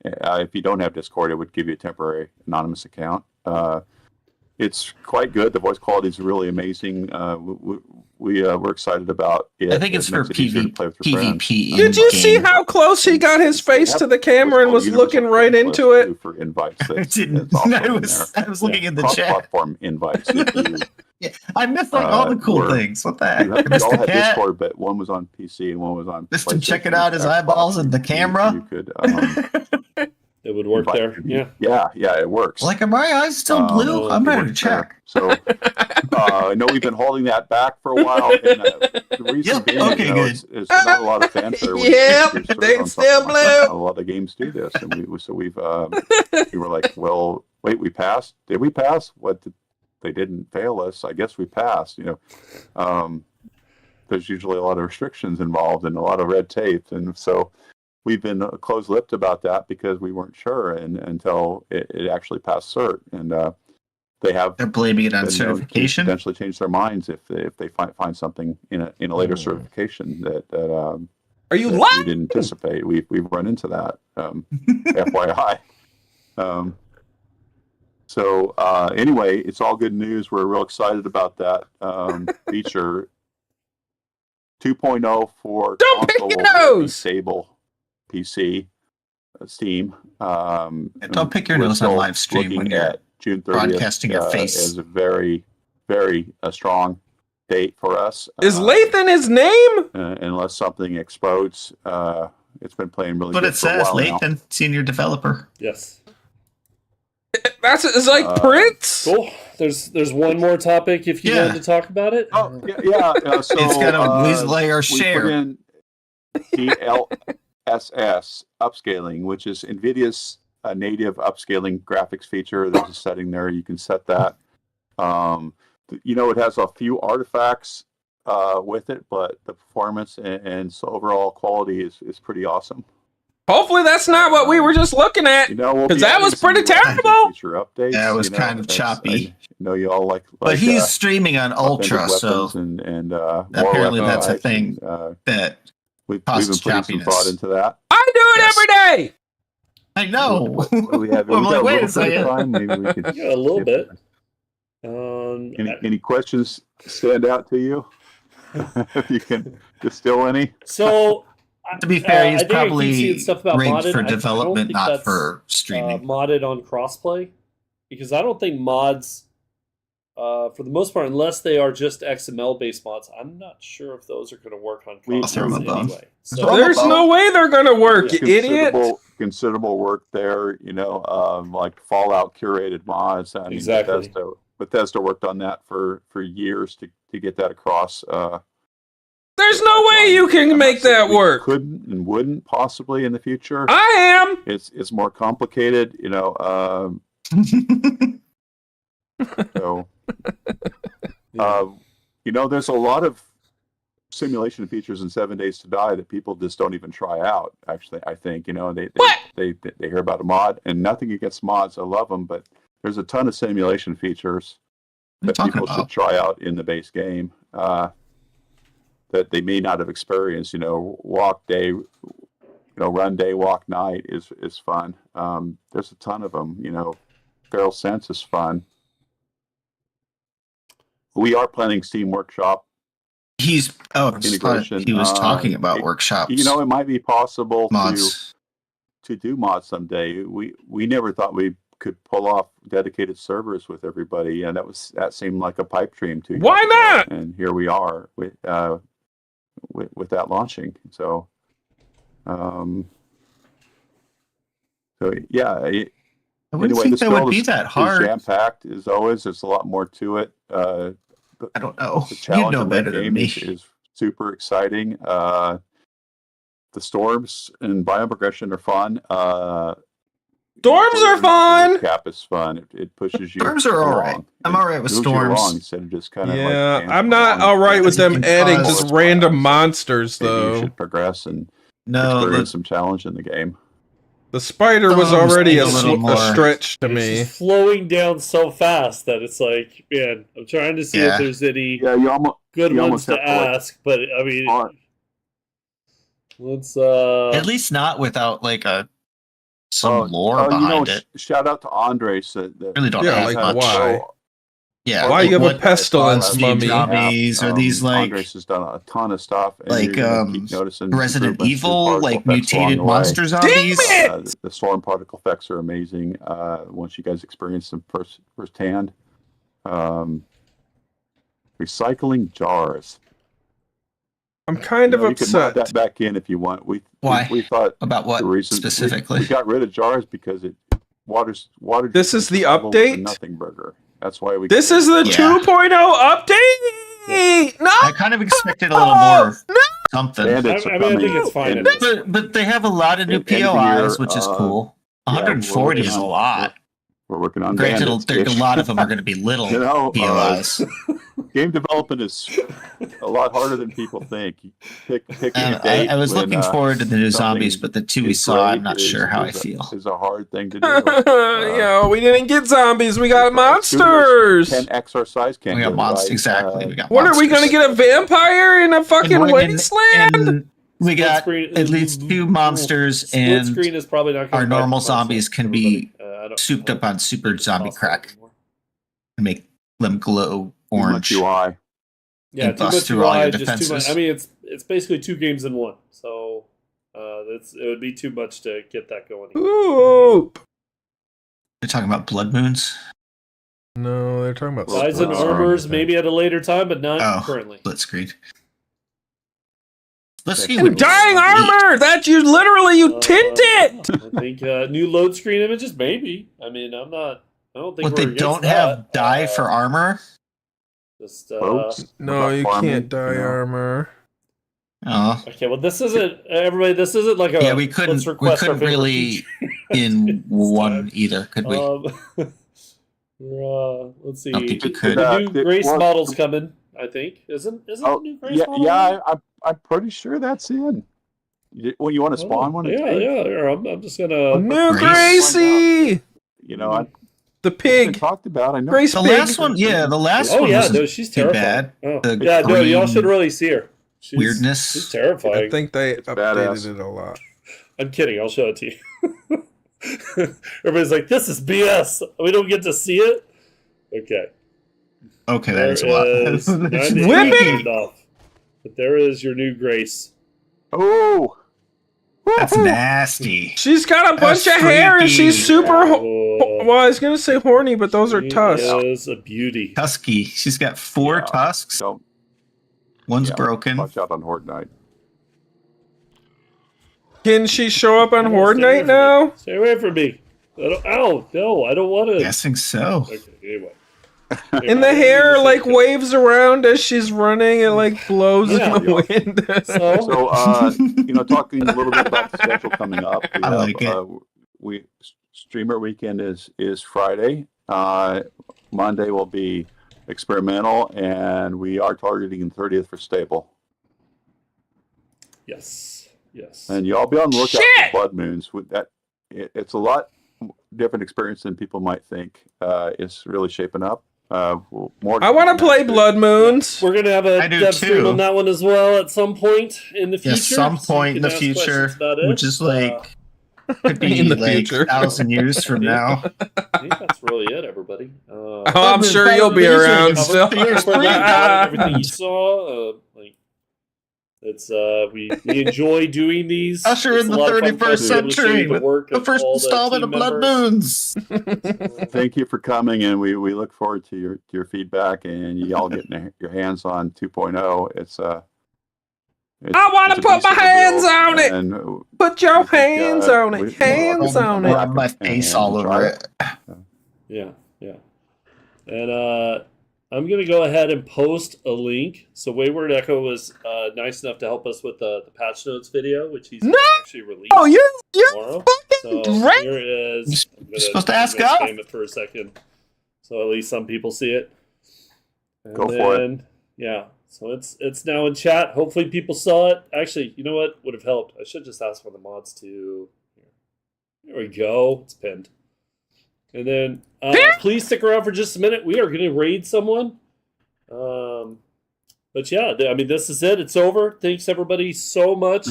If you don't have Discord, it would give you a temporary anonymous account. It's quite good. The voice quality is really amazing. We're excited about it. I think it's It for makes it easier to play with your friends. PvP. Did you see in-game. how close he got his face to the camera and was Universal looking right friends into list, it? too, for invites. I That's didn't. also I in was there. looking in the chat. Cross-platform invites. If you, Yeah, I missed like all the cool we're- things. What the heck? you I have, we missed all the had cat. Discord, but one was on PC and one was on. Missed him checking PlayStation, out his Xbox. eyeballs and the camera. You could, It would work there. Yeah. yeah, it works. Like, are my eyes still blue? I'm it ready to works there. check. So I know we've been holding that back for a while. And, the reason Yep, being, okay, good. it's not a lot of fanfare. when Yep, you serve they on still something like that. blue. A lot of games do this, and we've we were like, well, wait, we passed? Did we pass? What? They didn't fail us. I guess we passed. There's usually a lot of restrictions involved and a lot of red tape, and so we've been close-lipped about that because we weren't sure until it actually passed cert, and they have They're blaming it on been known to certification. potentially change their minds if they find something in a later certification that Are you that we lying? didn't anticipate. We've run into that. FYI. So anyway, it's all good news. We're real excited about that feature. 2.0 for Don't pick console your will be nose! stable PC, Steam. Don't pick your we're nose on still live stream looking when you're at June 30th broadcasting your face. as a very, very strong date for us. Is Lathan his name? Unless something explodes. It's been playing really But good it for a says while now. Lathan, senior developer. Yes. It's like Prince. Cool. There's one more topic if you Yeah. wanted to talk about it. Oh, yeah. So, It's got a Weasel Layer we share. put in DLSS upscaling, which is NVIDIA's native upscaling graphics feature. There's a setting there. You can set that. It has a few artifacts with it, but the performance and so overall quality is pretty awesome. Hopefully that's not what we were just looking at. You know, we'll 'Cause be that adding was pretty some terrible. Future updates. Yeah, it was you know, kind of that's- choppy. I know you all like But he's uh, streaming on authentic Ultra, so weapons and more apparently weapon that's a types, thing and, that we've causes been putting some choppiness. thought into that. I do it Yes. every day. I know. What do we have? I'm We like, got a wait little a bit of second. time. Maybe we could. Yeah, a little if bit. Any questions stand out to you? If you can distill any. So, To be fair, I he's think I keep probably seeing stuff about rigged modded. for I don't development, think not that's, for streaming. modded on crossplay, because I don't think mods, for the most part, unless they are just XML based mods, I'm not sure if those are going to work on We- crossplay I'll anyway. throw So them There's about. no way they're gonna work, Yeah. you idiot. Considerable work there. You know, like Fallout curated mods. I mean, Exactly. Bethesda worked on that for years to get that across. There's no way you can I'm make not saying that we work. Couldn't and wouldn't possibly in the future. I am. It's more complicated, you know. So, you know, there's a lot of simulation features in 7 Days to Die that people just don't even try out. Actually, I think, you know, they hear about a mod, and nothing against mods. I love them, but there's a ton of simulation features that people should try out in the base game that they may not have experienced. You know, walk day, you know, run day, walk night is fun. There's a ton of them. You know, Feral Sense is fun. We are planning Steam Workshop integration. He was talking about workshops. You know, it might be possible mods. to do mods someday. We never thought we could pull off dedicated servers with everybody, and that seemed like a pipe dream to you. Why not? And here we are with that launching. So, yeah. I wouldn't think that would be that hard. Jam packed as always. There's a lot more to it. I don't know. The challenge You'd know of better that than game me. is super exciting. The storms and bioprogression are fun. Storms are fun. Cap is fun. It pushes you. Storms are all right. I'm all right with storms. Instead of just kind of Yeah, I'm not all right with them adding just random monsters Maybe you though. should progress and No, experience some challenge in the game. The spider was Storms already need a a little more. stretch to it's me. just flowing down so fast that it's like, man, I'm trying to see if there's any Yeah, you almost good you ones almost to have to, like, ask, but I mean, on- let's at least not without like some lore behind it. Shout out to Andres. Really don't Yeah, have like much. why? Yeah, Why like you have a what pestilence Steam mummy? zombies or these like Andres has done a ton of stuff, and like, you're gonna keep noticing Resident improvements to Evil, particle like effects along mutated the way. monster zombies. The storm particle effects are amazing. Once you guys experience them firsthand. Recycling jars. I'm kind of You can mod upset. that back in if you want. Why? We thought About what the reason specifically? we got rid of jars because it water. This is the level was a update? Nothing burger. That's why we. This is the Yeah. 2.0 update. No, I kind of expected a little more something. Bandits are I mean, I think coming it's fine. in- But they have a lot of new End of the year, POIs, which is cool. yeah, 140 is a we're lot. We're working on Granted, bandits. a lot of them are going to be little You know, POIs. Game development is a lot harder than people think. Picking a And date I was when, looking forward to the new something zombies, but the two we is saw, I'm great not is- sure how I is a- feel. Is a hard thing to do. Yo, we didn't get zombies. We got monsters. 10x our size can't We got do it monsters. right. Exactly. We got What are we monsters. gonna get? A vampire in a fucking And- wasteland? and we got screen- at least two monsters, Split and screen is probably not gonna our bite normal the console, zombies can be I don't- souped up on super zombie console crack anymore. and make them glow Too much orange. UI. Yeah, and too bust much through all your UI, just too much. defenses. I mean, it's basically 2 games in one, so it would be too much to get that going. Ooh. They're talking about blood moons. No, they're talking about Sides and Sorry. armors maybe at a later time, but not Oh. currently. Split screen. Let's see. And what dying armor. That you literally you tint it. I think new load screen images, maybe. I mean, I don't think What we're they against don't that. have dye for armor. Just Folks, No, about you farming, can't dye you know. armor. Oh, okay. Well, this isn't everybody. This isn't like a yeah, we couldn't. let's We request our couldn't favorite really feature. in This one time. either, could we? Let's see. I don't think we The could. new Grace well, model's coming. I think isn't Oh, the new Grace yeah, model? yeah. I'm pretty sure that's in. Well, you want to spawn one? Yeah, yeah. Here, I'm just gonna. New Grace. Gracie! You know, The it's been pig. talked about. I know. Grace The Pig. last one, yeah, the last Oh one yeah, wasn't no, she's too terrifying. bad. Oh. The Yeah, no, y'all green should really see her. weirdness. She's I terrifying. think they updated badass. it a lot. I'm kidding. I'll show it to you. Everybody's like, "This is BS. We don't get to see it." Okay. Okay, that There is a lot. is- It's Whipping! Whipping! Off. But there is your new Grace. Oh, That's nasty. She's got a That's bunch of hair and freaky. she's super. Oh, Well, I was gonna say horny, but those are she tusks. is a beauty. Tusky. She's got 4 Yeah. tusks. don't One's yeah, broken. Watch out on Horde Night. Can she show up on No, Horde stay away Night from me. now? Stay away from me. Ow, no, I don't want to. Guessing so. Okay, anyway. And the hair like waves around as she's running. It like blows Yeah. in the wind. So, Talking a little bit about the schedule coming up. I like it. Streamer weekend is Friday. Monday will be experimental, and we are targeting the 30th for stable. yes, yes. And y'all be on the lookout Shit! for blood moons. With that, it's a lot different experience than people might think. It's really shaping up. More. I want to play Blood Moons. We're gonna have a I do dev stream too. on that one as well at some point in the future. At some so you point in can the ask future, questions about it. which is like could be In the like future. 1,000 years from now. I think that's really it, everybody. Oh, I'm sure you'll be Blood Moons around are still. Everything you saw, like it's we enjoy doing these. Usher It's in a the lot of fun 31st to be able to show you century the with work the of first all the installment team of Blood members. Moons. Thank you for coming, and we look forward to your feedback and y'all getting your hands on 2.0. It's I want to it's a put my beast of a hands build, on it. and Put your we think, hands on it. we- Hands on I'll it. have my face all over try it. Yeah, yeah. And I'm gonna go ahead and post a link. So Wayward Echo was nice enough to help us with the patch notes video, which he's No! actually released Oh, you're tomorrow. fucking So great. here it is. You're supposed to ask up. up. It for a second, so at least some people see it. And Go for it. Yeah. So it's now in chat. Hopefully people saw it. Actually, you know what would have helped? I should just ask for the mods to. Here we go. It's pinned. And then please stick around for just a minute. We are going to raid someone. But yeah, I mean, this is it. It's over. Thanks everybody so much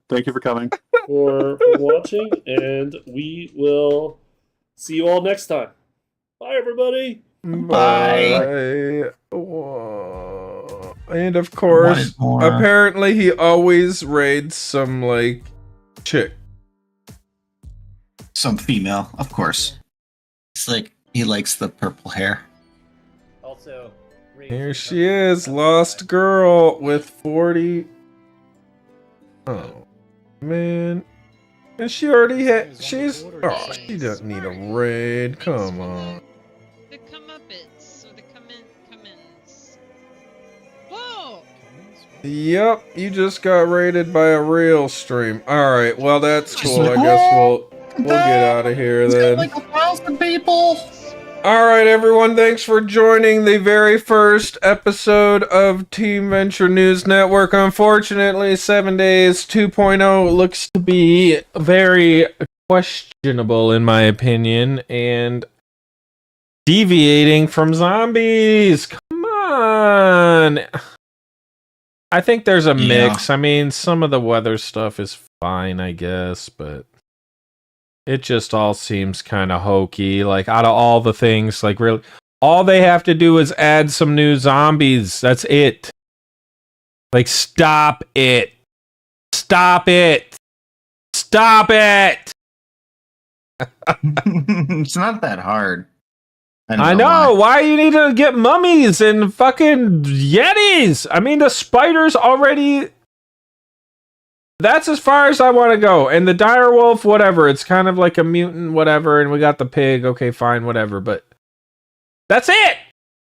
Thank you for coming. for watching, and we will see you all next time. Bye, everybody. Bye. Whoa. And of course, Wanted more. apparently he always raids some like chick. Some female, of course. It's like he likes the purple hair. Also, Here she is, lost girl with 40. Oh man, and she already had. She's. Oh, she doesn't need a raid. Come on. The comeuppets or the comments. Whoa! Yep, you just got raided by a real stream. All right, well that's cool. I guess we'll get out of here He's got then. like 1,000 people. All right, everyone, thanks for joining the very first episode of Team Venture News Network. Unfortunately, 7 Days 2.0 looks to be very questionable, in my opinion, and deviating from zombies. Come on. I think there's a mix. I mean, some of the weather stuff is fine, I guess, but it just all seems kind of hokey. Like, out of all the things, like, really, all they have to do is add some new zombies. That's it. Like, stop it. Stop it. Stop it. It's not that hard. don't I know. Why you need to get mummies and fucking yetis? I mean, the spiders already. That's as far as I want to go. And the dire wolf, whatever. It's kind of like a mutant, whatever. And we got the pig. Okay, fine, whatever. But that's it.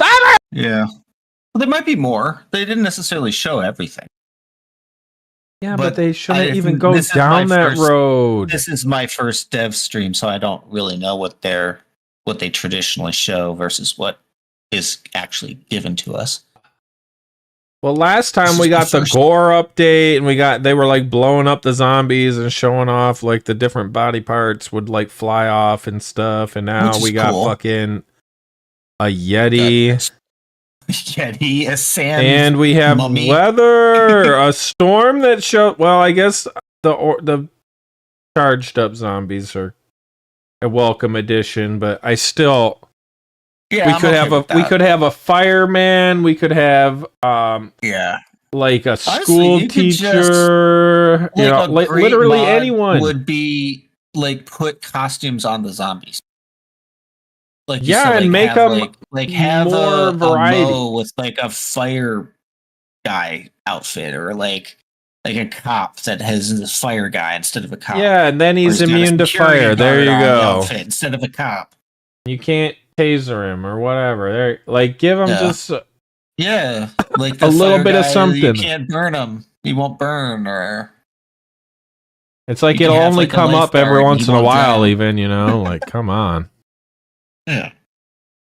Stop it. Yeah. Well, there might be more. They didn't necessarily show everything. Yeah, But but they shouldn't I- even go this is down my that first- road. This is my first dev stream, so I don't really know what they traditionally show versus what is actually given to us. Well, last time This we is the got the first- gore update, and they were like blowing up the zombies and showing off like the different body parts would like fly off and stuff. And now Which is we got cool. fucking a Yeti, Yeti, a sand, and we have mummy. weather, a storm that showed. Well, I guess the charged up zombies are a welcome addition, but I still. Yeah, We could have a fireman. We could have yeah, like a Honestly, school you could just, teacher. You know, a great literally mod anyone would be like put costumes on the zombies. Like you Yeah, said, and like, make have, them have more a variety. Mo with like a fire guy outfit, or like a cop that has this fire guy instead of a cop. Yeah, and then Or he's got a immune to security fire. There guard you on the go. outfit instead of a cop. You can't taser him or whatever. There, like, give him Yeah. just Yeah, like a the little fire bit of guy, something. You can't burn him; he won't burn. Or It's like You can it'll have, only like, a come up every lifeguard, once he in a won't while, drown. even, you know? Like, come on. yeah.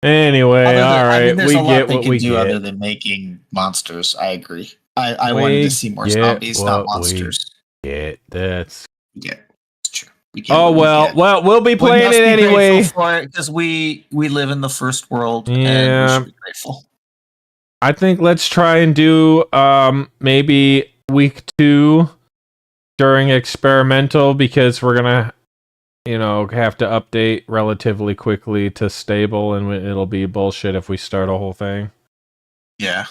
Anyway, Other than- all I right, mean, there's we a lot get they what can we do other get. than making monsters. I agree. I We wanted to see more get zombies, not what we monsters. That's. Yeah, it's true. We get Oh what we get. well, we'll be We playing must it be anyway. grateful for it because we live in the first world, and we Yeah. should be grateful. I think let's try and do maybe week 2 during experimental, because we're gonna have to update relatively quickly to stable, and it'll be bullshit if we start a whole thing. Yeah.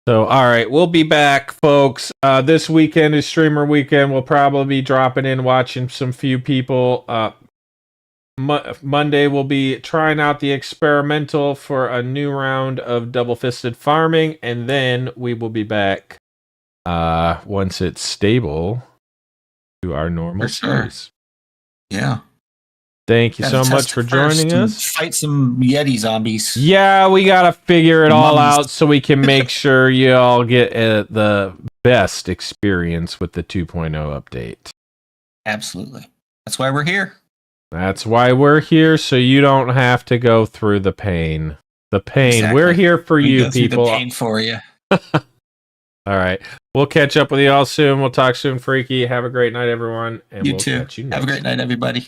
So all right, we'll be back, folks. This weekend is streamer weekend. We'll probably be dropping in, watching some few people. Monday we'll be trying out the experimental for a new round of double fisted farming, and then we will be back once it's stable to our normal For sure. series. Yeah. Thank you Gotta so test much for it first joining and us. Fight some Yeti zombies. Yeah, we gotta figure it all Mummies. out so we can make sure you all get the best experience with the 2.0 update. Absolutely. That's why we're here. That's why we're here, so you don't have to go through the pain. The pain. Exactly. We're here for We you, go through people. the pain for you. All right. We'll catch up with you all soon. We'll talk soon, Freaky. Have a great night, everyone. And You we'll too. catch you next Have a great night, everybody.